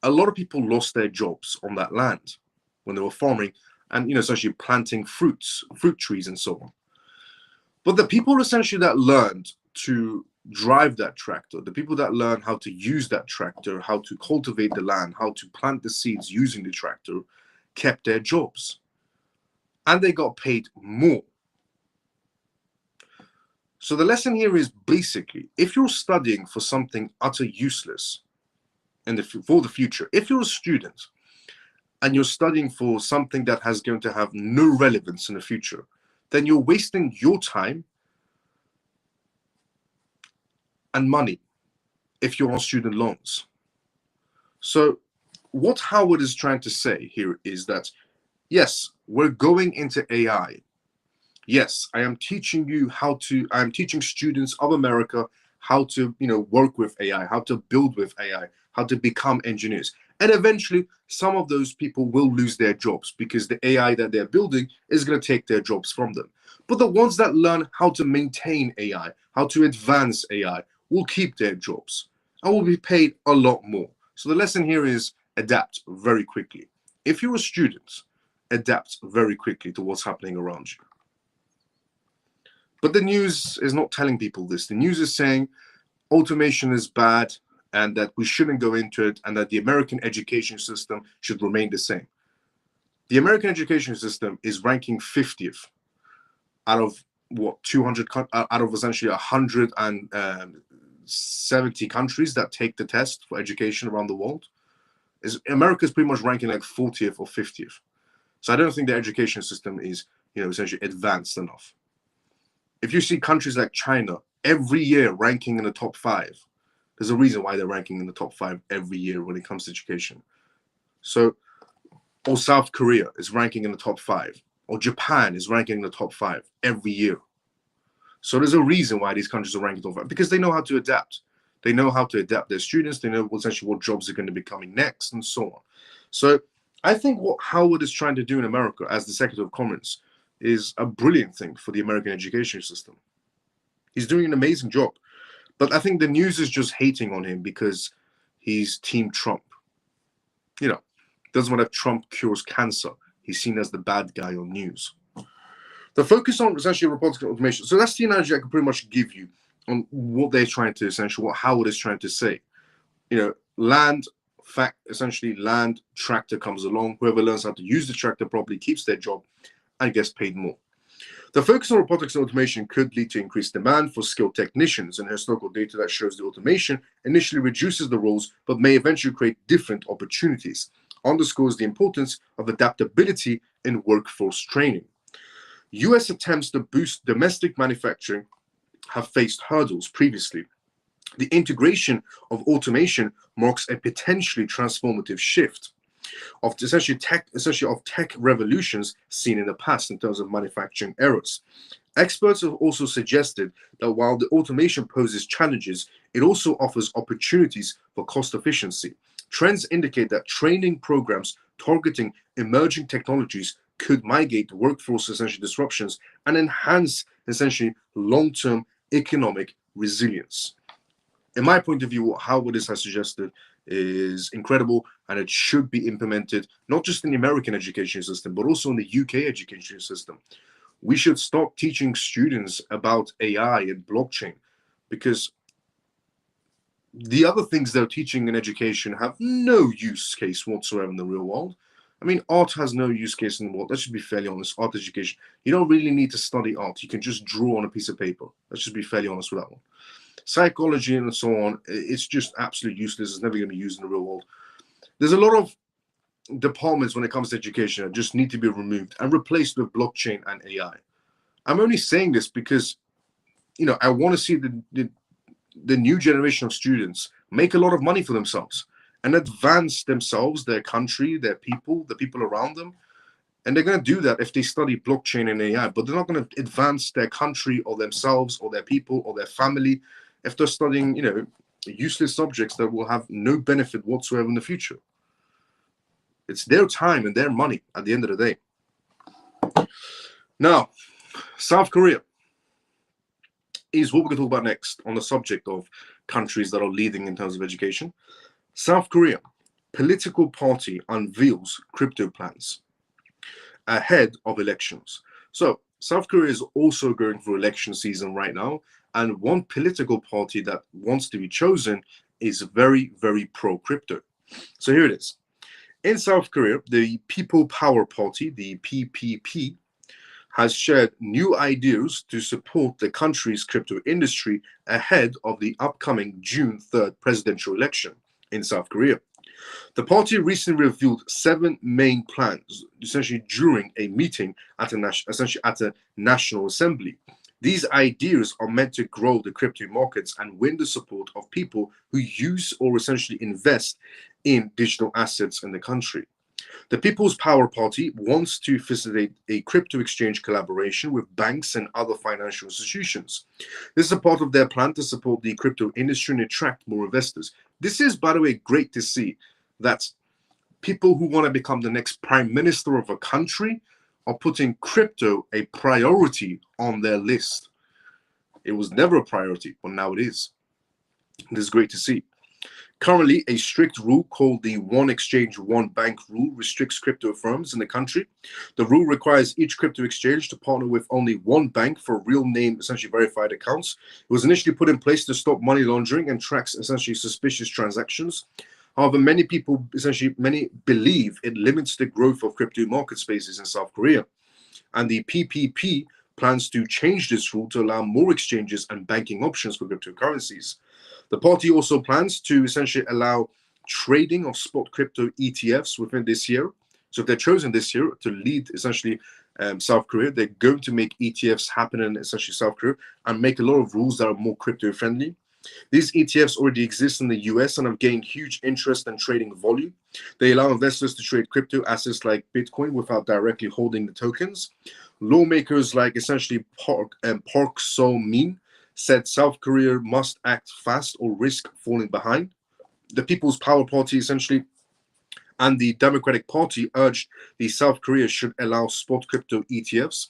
a lot of people lost their jobs on that land when they were farming and, essentially planting fruit trees and so on. But the people essentially that learned to drive that tractor, the people that learn how to use that tractor, how to cultivate the land, how to plant the seeds using the tractor, kept their jobs. And they got paid more. So the lesson here is basically, if you're studying for something utter useless for the future, if you're a student and you're studying for something that has going to have no relevance in the future, then you're wasting your time and money if you're on student loans. So what Howard is trying to say here is that, yes, we're going into AI. Yes, I am teaching students of America how to, work with AI, how to build with AI, how to become engineers. And eventually, some of those people will lose their jobs because the AI that they're building is going to take their jobs from them. But the ones that learn how to maintain AI, how to advance AI, will keep their jobs and will be paid a lot more. So the lesson here is adapt very quickly. If you're a student, adapt very quickly to what's happening around you. But the news is not telling people this. The news is saying automation is bad and that we shouldn't go into it and that the American education system should remain the same. The American education system is ranking 50th out of 200, out of essentially 170 countries that take the test for education around the world. America is pretty much ranking like 40th or 50th. So I don't think the education system is, essentially advanced enough. If you see countries like China every year ranking in the top 5, there's a reason why they're ranking in the top 5 every year when it comes to education. So, or South Korea is ranking in the top 5, or Japan is ranking in the top 5 every year. So there's a reason why these countries are ranking top 5, because they know how to adapt. They know how to adapt their students. They know essentially what jobs are going to be coming next and so on. So I think what Howard is trying to do in America as the Secretary of Commerce is a brilliant thing for the American education system. He's doing an amazing job. But I think the news is just hating on him because he's Team Trump. Doesn't want to Trump cures cancer. He's seen as the bad guy on news. The focus on essentially robotic automation. So that's the analogy I can pretty much give you on what they're trying to what Howard is trying to say. Land tractor comes along. Whoever learns how to use the tractor properly keeps their job and gets paid more. The focus on robotics and automation could lead to increased demand for skilled technicians, and historical data that shows the automation initially reduces the roles but may eventually create different opportunities, underscores the importance of adaptability in workforce training. US attempts to boost domestic manufacturing have faced hurdles previously. The integration of automation marks a potentially transformative shift of tech revolutions seen in the past in terms of manufacturing errors. Experts have also suggested that while the automation poses challenges, it also offers opportunities for cost efficiency. Trends indicate that training programs targeting emerging technologies could mitigate workforce disruptions and enhance long-term economic resilience. In my point of view, what Howard has suggested is incredible, and it should be implemented not just in the American education system, but also in the UK education system. We should stop teaching students about AI and blockchain, because the other things they're teaching in education have no use case whatsoever in the real world. I mean, art has no use case in the world. Let's just be fairly honest. Art education, you don't really need to study art. You can just draw on a piece of paper. Let's just be fairly honest with that one. Psychology and so on, it's just absolutely useless. It's never going to be used in the real world. There's a lot of departments when it comes to education that just need to be removed and replaced with blockchain and AI. I'm only saying this because, I want to see the new generation of students make a lot of money for themselves and advance themselves, their country, their people, the people around them. And they're going to do that if they study blockchain and AI, but they're not going to advance their country or themselves or their people or their family if they're studying, useless subjects that will have no benefit whatsoever in the future. It's their time and their money at the end of the day. Now, South Korea is what we're going to talk about next on the subject of countries that are leading in terms of education. South Korea, political party unveils crypto plans ahead of elections. So South Korea is also going through election season right now, and one political party that wants to be chosen is very, very pro-crypto. So here it is. In South Korea, the People Power Party, the PPP, has shared new ideas to support the country's crypto industry ahead of the upcoming June 3rd presidential election in South Korea. The party recently revealed 7 main plans, essentially during a meeting at a national assembly. These ideas are meant to grow the crypto markets and win the support of people who use or essentially invest in digital assets in the country. The People's Power Party wants to facilitate a crypto exchange collaboration with banks and other financial institutions. This is a part of their plan to support the crypto industry and attract more investors. This is, by the way, great to see that people who want to become the next prime minister of a country are putting crypto a priority on their list. It was never a priority, but now it is. This is great to see. Currently, a strict rule called the One Exchange, One Bank rule restricts crypto firms in the country. The rule requires each crypto exchange to partner with only one bank for real name, essentially verified accounts. It was initially put in place to stop money laundering and tracks essentially suspicious transactions. However, many believe it limits the growth of crypto market spaces in South Korea. And the PPP plans to change this rule to allow more exchanges and banking options for cryptocurrencies. The party also plans to essentially allow trading of spot crypto ETFs within this year. So if they're chosen this year to lead essentially South Korea, they're going to make ETFs happen in essentially South Korea and make a lot of rules that are more crypto friendly. These ETFs already exist in the US and have gained huge interest and trading volume. They allow investors to trade crypto assets like Bitcoin without directly holding the tokens. Lawmakers like essentially Park So-min said South Korea must act fast or risk falling behind. The People's Power Party essentially and the Democratic Party urged the South Korea should allow spot crypto ETFs.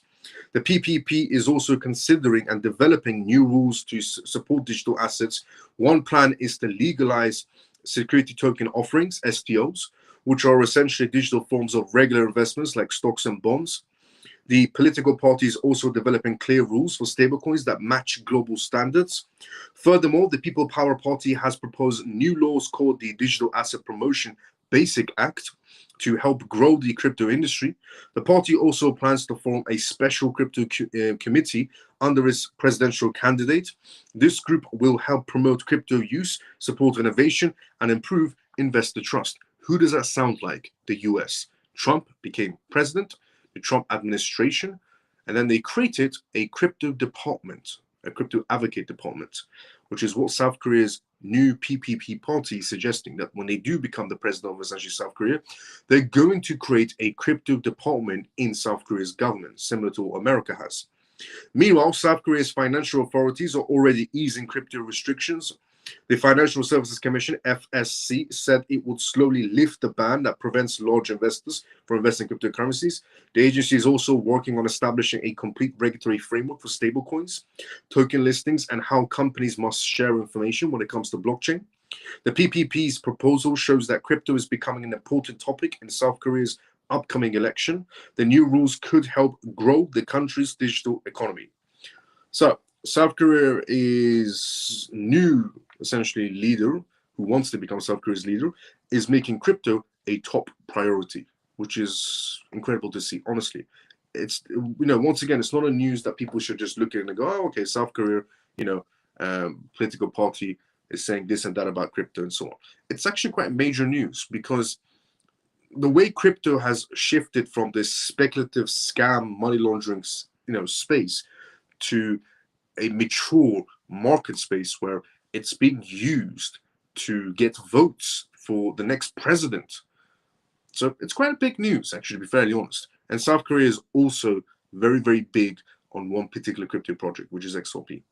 The PPP is also considering and developing new rules to support digital assets. One plan is to legalize security token offerings, STOs, which are essentially digital forms of regular investments like stocks and bonds. The political party is also developing clear rules for stablecoins that match global standards. Furthermore, the People Power Party has proposed new laws called the Digital Asset Promotion Basic Act to help grow the crypto industry. The party also plans to form a special crypto committee under its presidential candidate. This group will help promote crypto use, support innovation, and improve investor trust. Who does that sound like? The US. Trump became president, the Trump administration, and then they created a crypto department, a crypto advocate department, which is what South Korea's new PPP party is suggesting, that when they do become the president of essentially South Korea, they're going to create a crypto department in South Korea's government, similar to what America has. Meanwhile, South Korea's financial authorities are already easing crypto restrictions. The Financial Services Commission, FSC, said it would slowly lift the ban that prevents large investors from investing in cryptocurrencies. The agency is also working on establishing a complete regulatory framework for stablecoins, token listings, and how companies must share information when it comes to blockchain. The PPP's proposal shows that crypto is becoming an important topic in South Korea's upcoming election. The new rules could help grow the country's digital economy. So, South Korea is new, essentially, leader who wants to become South Korea's leader is making crypto a top priority, which is incredible to see. Honestly, it's once again, it's not a news that people should just look at and go, oh, okay, South Korea, political party is saying this and that about crypto and so on. It's actually quite major news because the way crypto has shifted from this speculative scam money laundering, space to a mature market space where it's being used to get votes for the next president. So it's quite a big news, actually, to be fairly honest. And South Korea is also very, very big on one particular crypto project, which is XRP.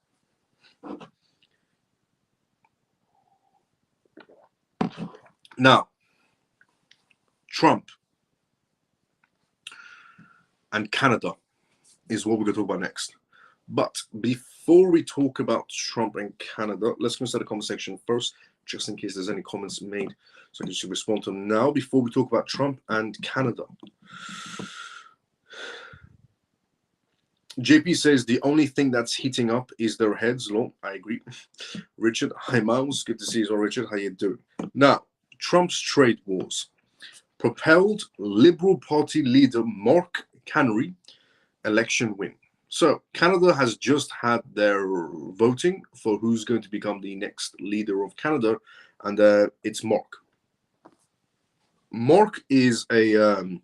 Now, Trump and Canada is what we're going to talk about next. But before we talk about Trump and Canada, let's go start the comment section first, just in case there's any comments made, so I can just respond to them now before we talk about Trump and Canada. JP says the only thing that's heating up is their heads. Long, I agree. Richard, hi Miles, good to see you, Richard. How you doing? Now, Trump's trade wars propelled Liberal Party leader Mark Carney election win. So Canada has just had their voting for who's going to become the next leader of Canada, and it's Mark. Mark is a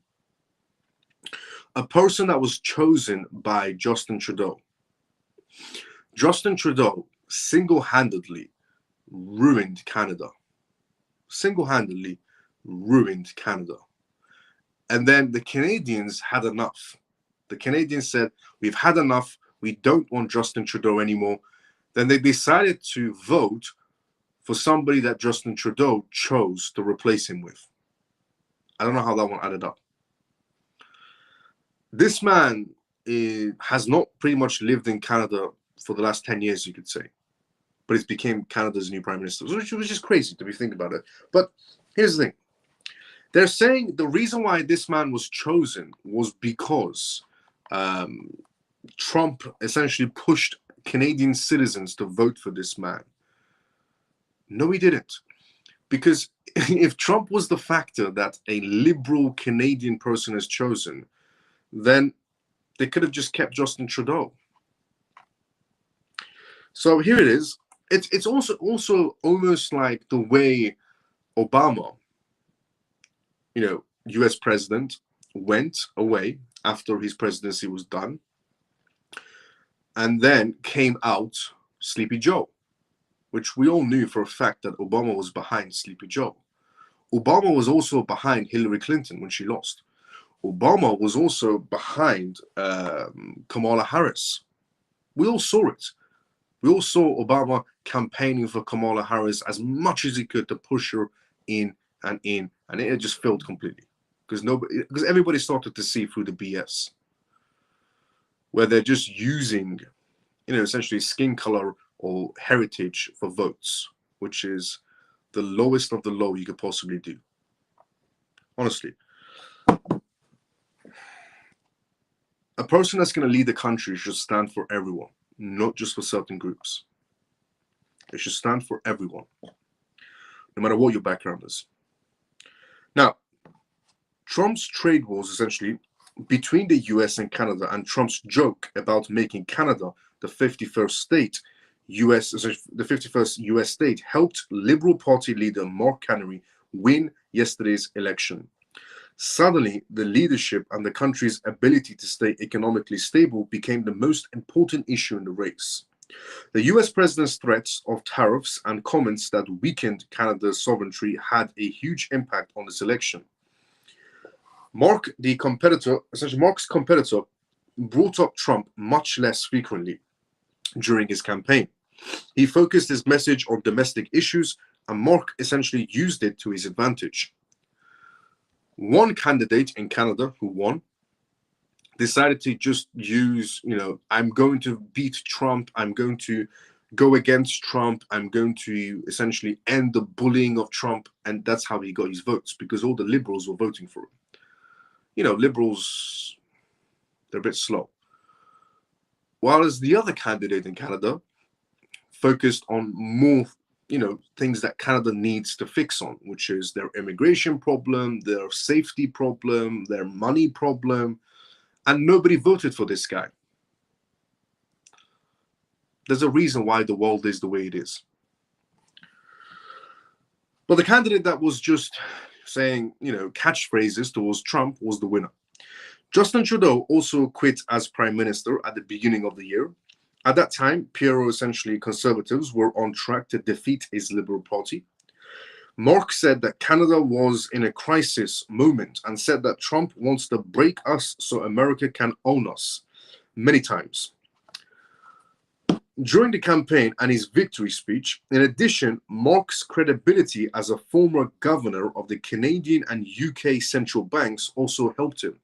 person that was chosen by Justin Trudeau. Justin Trudeau single-handedly ruined Canada. Single-handedly ruined Canada. And then the Canadians had enough. The Canadians said, we've had enough. We don't want Justin Trudeau anymore. Then they decided to vote for somebody that Justin Trudeau chose to replace him with. I don't know how that one added up. This man has not pretty much lived in Canada for the last 10 years, you could say. But he's became Canada's new prime minister, which is crazy to be thinking about it. But here's the thing. They're saying the reason why this man was chosen was because Trump essentially pushed Canadian citizens to vote for this man. No, he didn't. Because if Trump was the factor that a liberal Canadian person has chosen, then they could have just kept Justin Trudeau. So here it is. It's also almost like the way Obama, US president, went away after his presidency was done and then came out Sleepy Joe, which we all knew for a fact that Obama was behind Sleepy Joe. Obama was also behind Hillary Clinton when she lost. Obama was also behind Kamala Harris. We all saw it. We all saw Obama campaigning for Kamala Harris as much as he could to push her in, and it just failed completely because everybody started to see through the BS, where they're just using, essentially skin color or heritage for votes, which is the lowest of the low you could possibly do. Honestly, a person that's going to lead the country should stand for everyone, not just for certain groups. It should stand for everyone, no matter what your background is. Now, Trump's trade wars essentially between the US and Canada, and Trump's joke about making Canada the 51st state, the 51st US state, helped Liberal Party leader Mark Carney win yesterday's election. Suddenly, the leadership and the country's ability to stay economically stable became the most important issue in the race. The US president's threats of tariffs and comments that weakened Canada's sovereignty had a huge impact on this election. Mark's competitor, brought up Trump much less frequently during his campaign. He focused his message on domestic issues, and Mark essentially used it to his advantage. One candidate in Canada who won decided to just use, I'm going to beat Trump, I'm going to go against Trump, I'm going to essentially end the bullying of Trump, and that's how he got his votes, because all the liberals were voting for him. Liberals, they're a bit slow. Whereas the other candidate in Canada focused on more, things that Canada needs to fix on, which is their immigration problem, their safety problem, their money problem, and nobody voted for this guy. There's a reason why the world is the way it is. But the candidate that was just saying, catchphrases towards Trump was the winner. Justin Trudeau also quit as prime minister at the beginning of the year. At that time, essentially conservatives were on track to defeat his Liberal Party. Mark said that Canada was in a crisis moment and said that Trump wants to break us so America can own us many times. During the campaign and his victory speech, in addition, Mark's credibility as a former governor of the Canadian and UK central banks also helped him.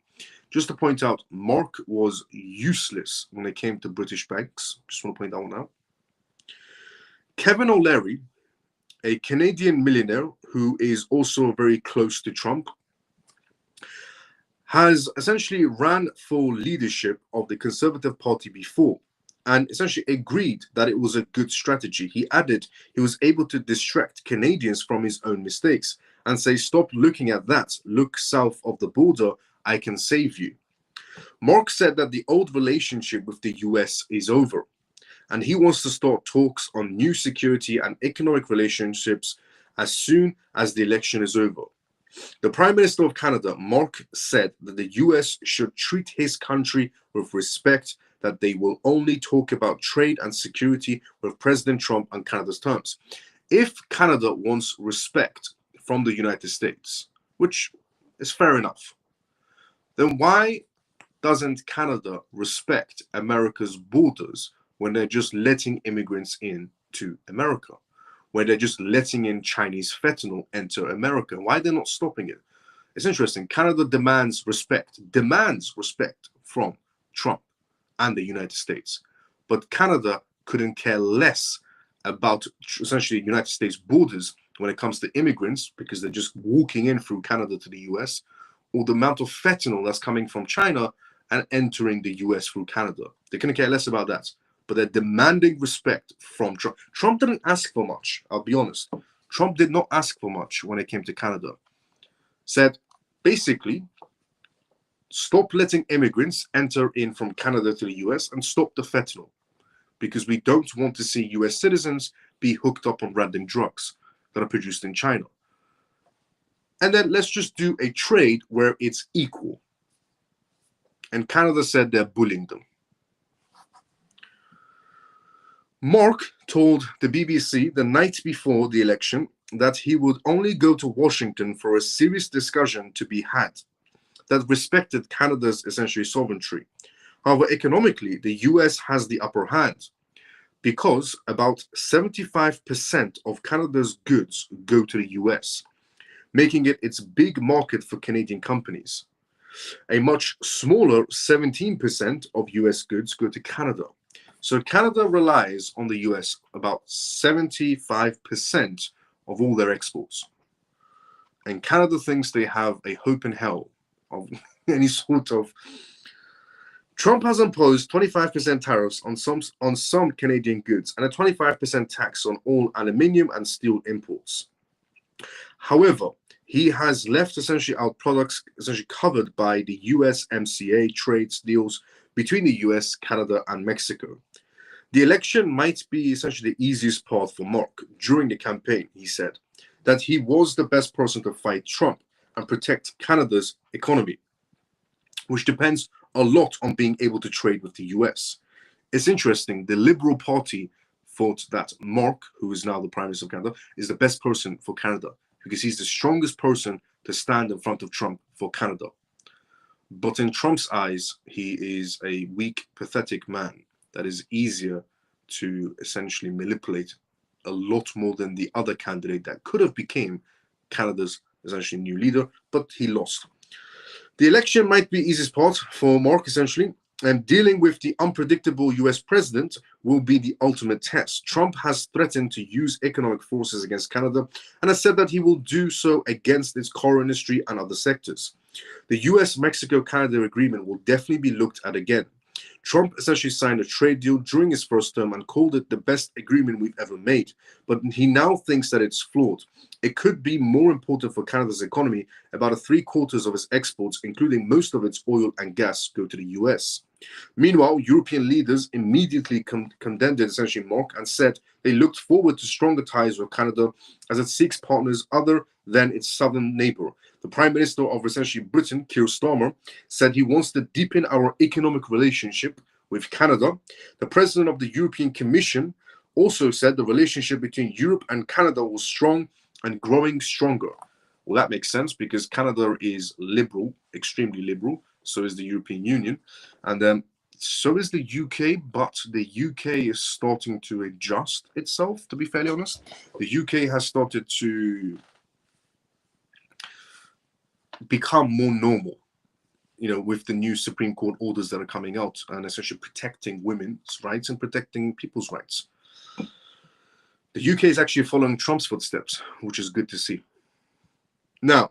Just to point out, Mark was useless when it came to British banks. Just want to point that one out. Kevin O'Leary, a Canadian millionaire who is also very close to Trump, has essentially ran for leadership of the Conservative Party before and essentially agreed that it was a good strategy. He added he was able to distract Canadians from his own mistakes and say, stop looking at that, look south of the border, I can save you. Mark said that the old relationship with the US is over, and he wants to start talks on new security and economic relationships as soon as the election is over. The Prime Minister of Canada, Mark, said that the US should treat his country with respect, that they will only talk about trade and security with President Trump on Canada's terms. If Canada wants respect from the United States, which is fair enough, then why doesn't Canada respect America's borders when they're just letting immigrants in to America? Where they're just letting in Chinese fentanyl enter America? Why they're not stopping it? It's interesting. Canada demands respect from Trump and the United States. But Canada couldn't care less about essentially United States borders when it comes to immigrants, because they're just walking in through Canada to the US, or the amount of fentanyl that's coming from China and entering the US through Canada. They couldn't care less about that. But they're demanding respect from Trump. Trump didn't ask for much, I'll be honest. Trump did not ask for much when it came to Canada. Said, basically, stop letting immigrants enter in from Canada to the US and stop the fentanyl, because we don't want to see US citizens be hooked up on random drugs that are produced in China. And then let's just do a trade where it's equal. And Canada said they're bullying them. Mark told the BBC the night before the election that he would only go to Washington for a serious discussion to be had that respected Canada's essentially sovereignty. However, economically, the US has the upper hand because about 75% of Canada's goods go to the US, making it its big market for Canadian companies. A much smaller 17% of US goods go to Canada. So Canada relies on the US about 75% of all their exports. And Canada thinks they have a hope in hell of any sort of... Trump has imposed 25% tariffs on some Canadian goods and a 25% tax on all aluminium and steel imports. However, he has left essentially out products essentially covered by the USMCA trade deals between the US, Canada, and Mexico. The election might be essentially the easiest part for Mark. During the campaign, he said that he was the best person to fight Trump and protect Canada's economy, which depends a lot on being able to trade with the US. It's interesting, the Liberal Party thought that Mark, who is now the Prime Minister of Canada, is the best person for Canada because he's the strongest person to stand in front of Trump for Canada. But in Trump's eyes, he is a weak, pathetic man that is easier to essentially manipulate a lot more than the other candidate that could have became Canada's essentially new leader, but he lost. The election might be the easiest part for Mark, essentially, and dealing with the unpredictable US president will be the ultimate test. Trump has threatened to use economic forces against Canada and has said that he will do so against its car industry and other sectors. The US-Mexico-Canada agreement will definitely be looked at again. Trump essentially signed a trade deal during his first term and called it the best agreement we've ever made, but he now thinks that it's flawed. It could be more important for Canada's economy. About 3/4 of its exports, including most of its oil and gas, go to the US. Meanwhile, European leaders immediately condemned essentially Mark and said they looked forward to stronger ties with Canada as it seeks partners other than its southern neighbor. The Prime Minister of essentially Britain, Keir Starmer, said he wants to deepen our economic relationship with Canada. The President of the European Commission also said the relationship between Europe and Canada was strong and growing stronger. Well, that makes sense because Canada is liberal, extremely liberal. So is the European Union. And so is the UK, but the UK is starting to adjust itself, to be fairly honest. The UK has started to become more normal, you know, with the new Supreme Court orders that are coming out and essentially protecting women's rights and protecting people's rights. The UK is actually following Trump's footsteps, which is good to see. Now,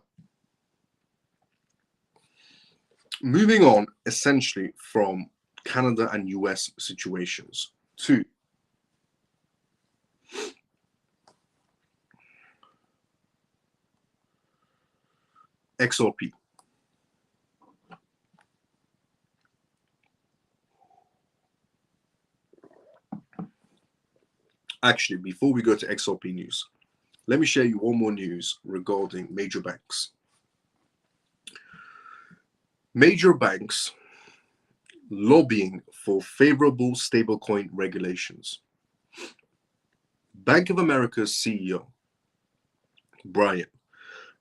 moving on essentially from Canada and US situations to XRP. Actually, before we go to XRP news, let me share you one more news regarding major banks. Major banks lobbying for favorable stablecoin regulations. Bank of America's CEO, Brian,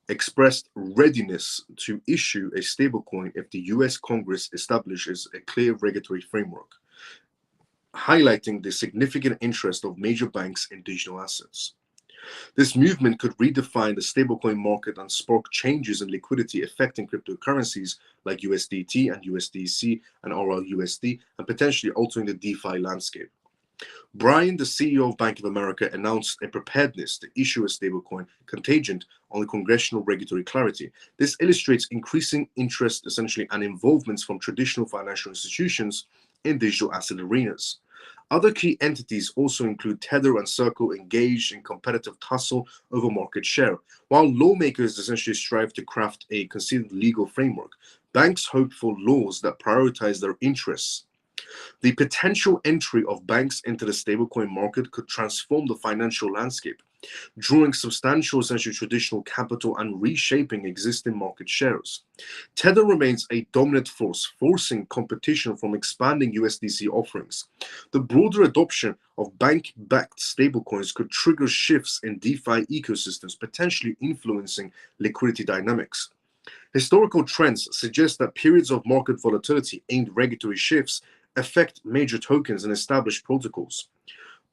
expressed readiness to issue a stablecoin if the US Congress establishes a clear regulatory framework, highlighting the significant interest of major banks in digital assets. This movement could redefine the stablecoin market and spark changes in liquidity affecting cryptocurrencies like USDT and USDC and RLUSD, and potentially altering the DeFi landscape. Brian, the CEO of Bank of America, announced a preparedness to issue a stablecoin contingent on the congressional regulatory clarity. This illustrates increasing interest, essentially, and involvements from traditional financial institutions in digital asset arenas. Other key entities also include Tether and Circle, engaged in competitive tussle over market share. While lawmakers essentially strive to craft a considered legal framework, banks hope for laws that prioritize their interests. The potential entry of banks into the stablecoin market could transform the financial landscape, drawing substantial, essentially traditional capital and reshaping existing market shares. Tether remains a dominant force, forcing competition from expanding USDC offerings. The broader adoption of bank-backed stablecoins could trigger shifts in DeFi ecosystems, potentially influencing liquidity dynamics. Historical trends suggest that periods of market volatility and regulatory shifts affect major tokens and established protocols.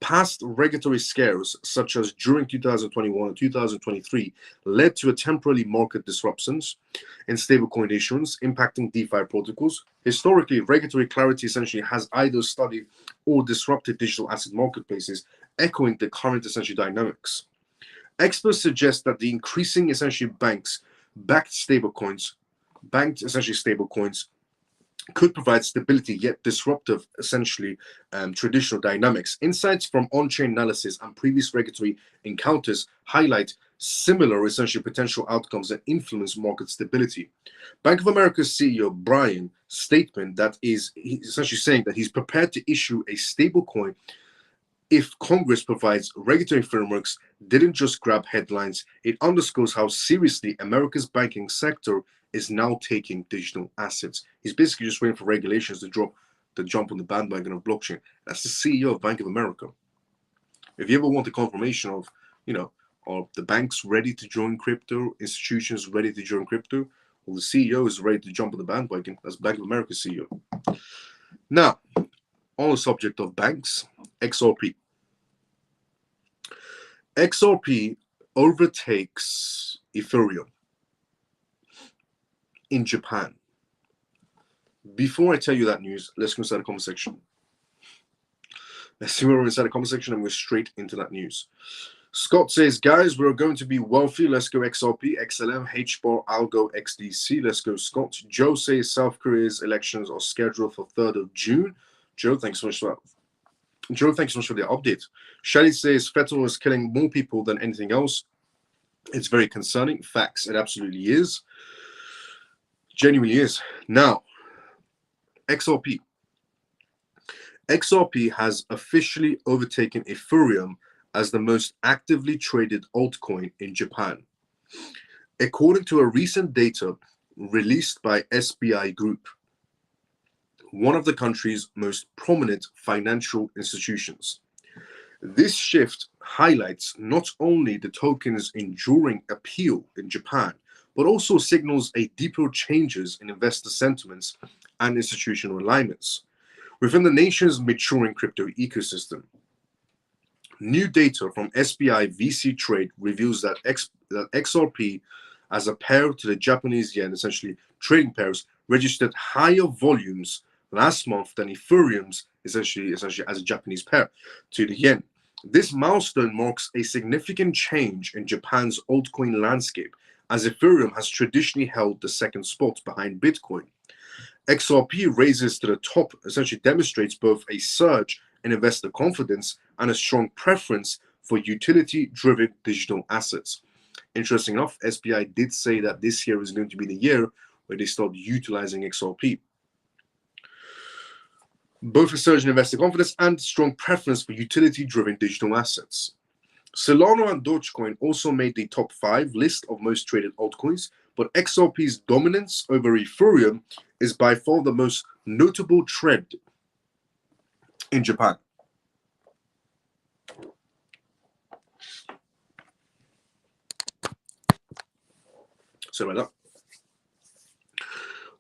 Past regulatory scares, such as during 2021 and 2023, led to a temporary market disruptions in stablecoin issuance, impacting DeFi protocols. Historically, regulatory clarity essentially has either studied or disrupted digital asset marketplaces, echoing the current essentially dynamics. Experts suggest that the increasing essentially banked stablecoins could provide stability yet disruptive, essentially, traditional dynamics. Insights from on-chain analysis and previous regulatory encounters highlight similar, essentially, potential outcomes that influence market stability. Bank of America's CEO, Brian's statement that he's essentially saying that he's prepared to issue a stablecoin if Congress provides regulatory frameworks didn't just grab headlines. It underscores how seriously America's banking sector is now taking digital assets. He's basically just waiting for regulations to jump on the bandwagon of blockchain. That's the CEO of Bank of America. If you ever want a confirmation of, are the banks ready to join crypto, institutions ready to join crypto, well, the CEO is ready to jump on the bandwagon. That's Bank of America's CEO. Now, on the subject of banks, XRP. XRP overtakes Ethereum in Japan. Before I tell you that news, let's go inside the comment section. Let's see where we're inside the comment section and we're straight into that news. Scott says, guys, we're going to be wealthy. Let's go XRP, XLM, HBAR, Algo, XDC. Let's go, Scott. Joe says South Korea's elections are scheduled for 3rd of June. Joe, thanks so much for that. Joe, thanks so much for the update. Shelly says fentanyl is killing more people than anything else. It's very concerning. Facts, it absolutely is. Genuinely is. Now, XRP. XRP has officially overtaken Ethereum as the most actively traded altcoin in Japan. According to a recent data released by SBI Group, one of the country's most prominent financial institutions. This shift highlights not only the token's enduring appeal in Japan, but also signals a deeper changes in investor sentiments and institutional alignments within the nation's maturing crypto ecosystem. New data from SBI VC Trade reveals that XRP, as a pair to the Japanese yen, essentially trading pairs, registered higher volumes last month than Ethereum's, essentially as a Japanese pair to the yen. This milestone marks a significant change in Japan's altcoin landscape, as Ethereum has traditionally held the second spot behind Bitcoin. XRP raises to the top, essentially demonstrates both a surge in investor confidence and a strong preference for utility-driven digital assets. Interesting enough, SBI did say that this year is going to be the year where they start utilizing XRP. both a surge in investor confidence and strong preference for utility-driven digital assets. Solana and Dogecoin also made the top 5 list of most traded altcoins, but XRP's dominance over Ethereum is by far the most notable trend in Japan. Sorry about that.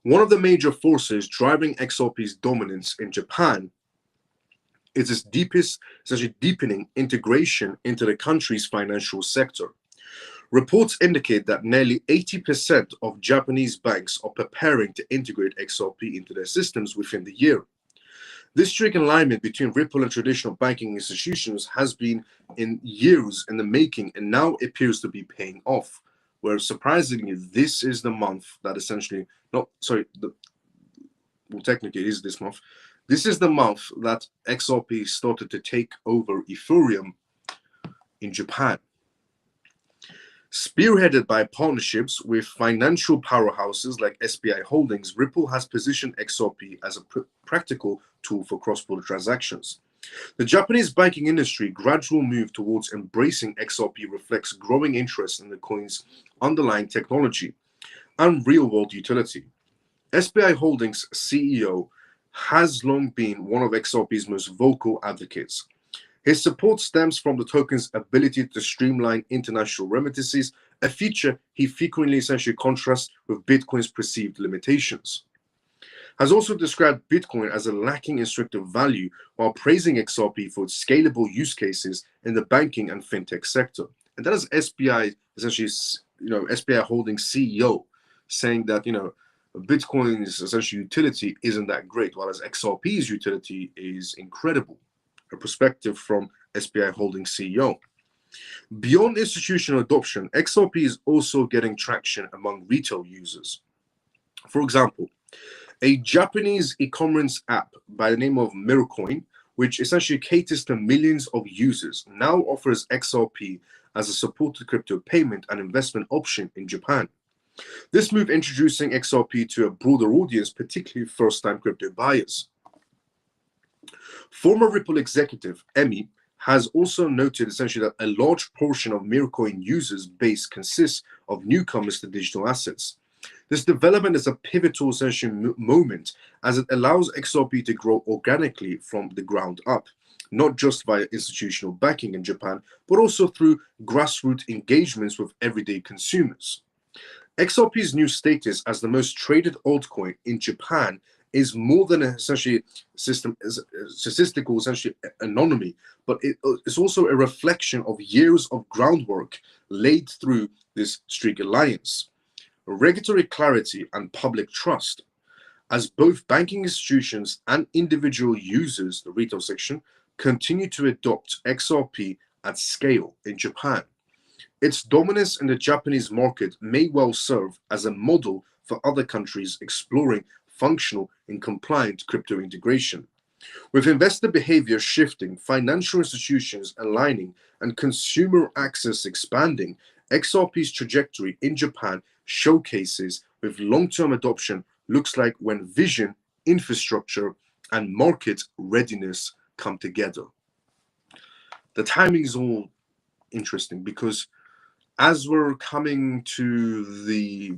One of the major forces driving XRP's dominance in Japan is its essentially deepening integration into the country's financial sector. Reports indicate that nearly 80% of Japanese banks are preparing to integrate XRP into their systems within the year. This strict alignment between Ripple and traditional banking institutions has been in years in the making and now appears to be paying off. Where surprisingly, this is the month that essentially, technically it is this month. This is the month that XRP started to take over Ethereum in Japan. Spearheaded by partnerships with financial powerhouses like SBI Holdings, Ripple has positioned XRP as a practical tool for cross-border transactions. The Japanese banking industry gradual move towards embracing XRP reflects growing interest in the coin's underlying technology and real-world utility. SBI Holdings CEO has long been one of XRP's most vocal advocates. His support stems from the token's ability to streamline international remittances, a feature he frequently essentially contrasts with Bitcoin's perceived limitations. Has also described Bitcoin as a lacking instructive value while praising XRP for its scalable use cases in the banking and fintech sector. And that is SBI, essentially, SBI Holdings CEO saying that, Bitcoin's essentially utility isn't that great, whereas XRP's utility is incredible. A perspective from SBI Holdings CEO. Beyond institutional adoption, XRP is also getting traction among retail users. For example, a Japanese e-commerce app by the name of Mircoin, which essentially caters to millions of users, now offers XRP as a supported crypto payment and investment option in Japan. This move introducing XRP to a broader audience, particularly first-time crypto buyers. Former Ripple executive Emi has also noted essentially that a large portion of Mircoin users' base consists of newcomers to digital assets. This development is a pivotal essential moment as it allows XRP to grow organically from the ground up, not just via institutional backing in Japan, but also through grassroots engagements with everyday consumers. XRP's new status as the most traded altcoin in Japan is more than a statistical anomaly, but it's also a reflection of years of groundwork laid through this strict alliance. Regulatory clarity and public trust, as both banking institutions and individual users, the retail section, continue to adopt XRP at scale in Japan. Its dominance in the Japanese market may well serve as a model for other countries exploring functional and compliant crypto integration. With investor behavior shifting, financial institutions aligning, and consumer access expanding, XRP's trajectory in Japan showcases with long-term adoption looks like when vision, infrastructure, and market readiness come together. The timing is all interesting because as we're coming to the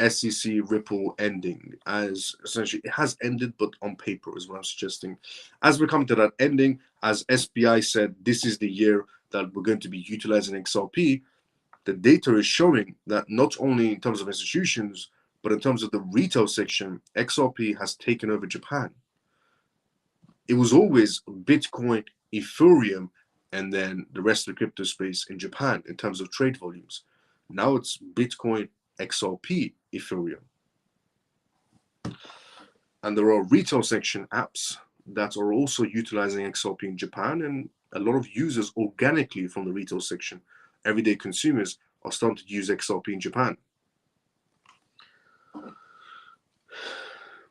SEC Ripple ending, as essentially it has ended, but on paper is what I'm suggesting. As we're coming to that ending, as SBI said, this is the year that we're going to be utilizing XRP. The data is showing that not only in terms of institutions, but in terms of the retail section, XRP has taken over Japan. It was always Bitcoin, Ethereum, and then the rest of the crypto space in Japan in terms of trade volumes. Now it's Bitcoin, XRP, Ethereum. And there are retail section apps that are also utilizing XRP in Japan, and a lot of users organically from the retail section, everyday consumers, are starting to use XRP in Japan,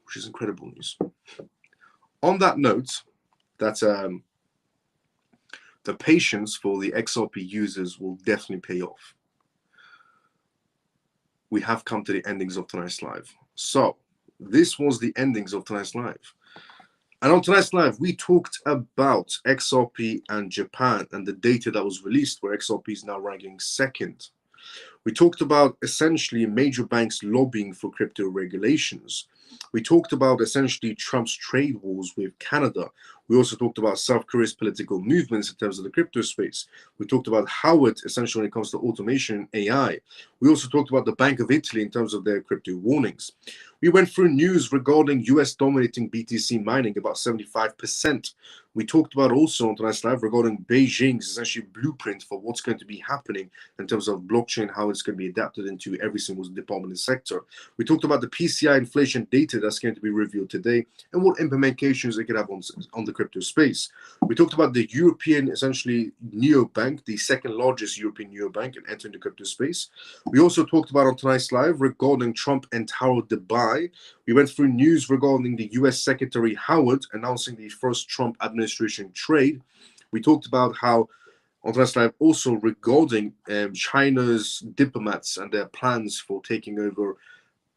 which is incredible news. On that note, that the patience for the XRP users will definitely pay off. We have come to the endings of tonight's live. So this was the endings of tonight's live. And on tonight's live, we talked about XRP and Japan and the data that was released where XRP is now ranking second. We talked about essentially major banks lobbying for crypto regulations. We talked about essentially Trump's trade wars with Canada. We also talked about South Korea's political movements in terms of the crypto space. We talked about Howard, essentially when it comes to automation and AI. We also talked about the Bank of Italy in terms of their crypto warnings. We went through news regarding US dominating BTC mining about 75%. We talked about also on tonight's live regarding Beijing's essentially blueprint for what's going to be happening in terms of blockchain, how it's going to be adapted into every single department and sector. We talked about the PCI inflation data that's going to be revealed today and what implications it could have on the crypto space. We talked about the European, essentially, neobank, the second largest European neobank, and entering the crypto space. We also talked about on tonight's live regarding Trump and Tower Dubai. We went through news regarding the US Secretary Howard announcing the first Trump administration trade. We talked about how on tonight's live also regarding China's diplomats and their plans for taking over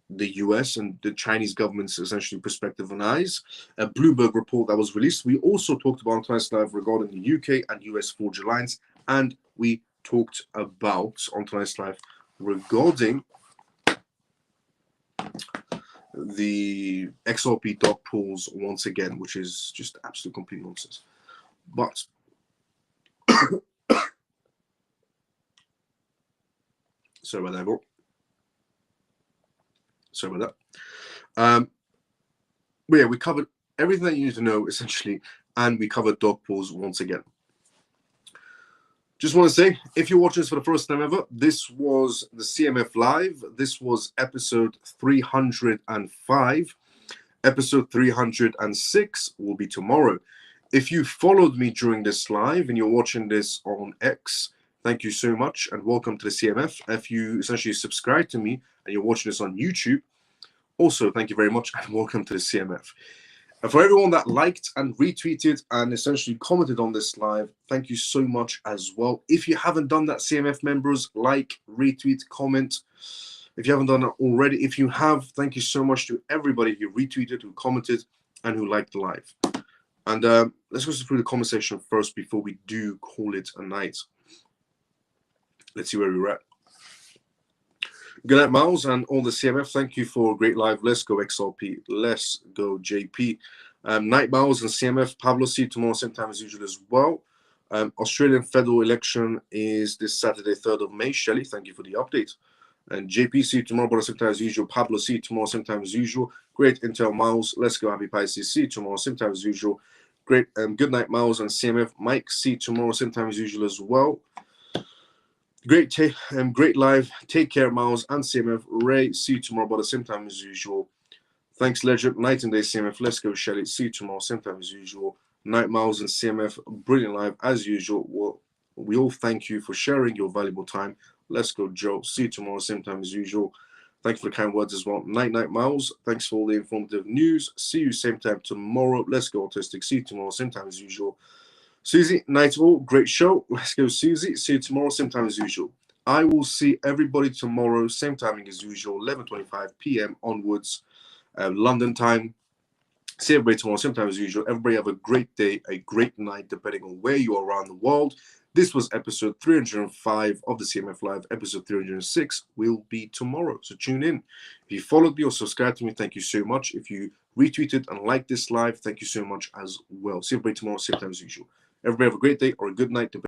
the US and the Chinese government's essentially perspective and eyes. A Bloomberg report that was released. We also talked about on tonight's live regarding the UK and US 4G lines, and we talked about on tonight's live regarding the XRP dot pools once again, which is just absolute complete nonsense. But sorry about that, bro. Sorry about that. But yeah, we covered everything that you need to know essentially, and we covered dog pools once again. Just want to say, if you're watching this for the first time ever, this was the CMF Live. This was episode 305. Episode 306 will be tomorrow. If you followed me during this live and you're watching this on X, thank you so much and welcome to the CMF. If you essentially subscribe to me and you're watching this on YouTube, also thank you very much and welcome to the CMF. And for everyone that liked and retweeted and essentially commented on this live, thank you so much as well. If you haven't done that, CMF members, like, retweet, comment. If you haven't done that already, if you have, thank you so much to everybody who retweeted, who commented, and who liked the live. And let's go through the conversation first before we do call it a night. Let's see where we're at. Good night, Miles, and all the CMF. Thank you for a great live. Let's go XRP. Let's go JP. Night, Miles and CMF. Pablo, see you tomorrow, same time as usual as well. Australian federal election is this Saturday, 3rd of May. Shelley, thank you for the update. And JP, see you tomorrow, brother, same time as usual. Pablo, see you tomorrow, same time as usual. Great Intel, Miles. Let's go. Happy Pisces. See you tomorrow, same time as usual. Great. Good night, Miles and CMF. Mike, see you tomorrow, same time as usual as well. Great live. Take care, Miles and CMF. Ray, see you tomorrow, brother, same time as usual. Thanks, Legend. Night and day, CMF. Let's go, Shelley. See you tomorrow, same time as usual. Night, Miles and CMF. Brilliant live as usual. Well, we all thank you for sharing your valuable time. Let's go, Joe. See you tomorrow, same time as usual. Thanks for the kind words as well. Night, Miles. Thanks for all the informative news. See you same time tomorrow. Let's go, Autistic. See you tomorrow, same time as usual. Susie, night all. Great show. Let's go, Susie. See you tomorrow, same time as usual. I will see everybody tomorrow, same timing as usual, 11:25 p.m. onwards, London time. See everybody tomorrow, same time as usual. Everybody have a great day, a great night, depending on where you are around the world. This was episode 305 of the CMF Live. Episode 306 will be tomorrow, so tune in. If you followed me or subscribed to me, thank you so much. If you retweeted and liked this live, thank you so much as well. See everybody tomorrow, same time as usual. Everybody have a great day or a good night.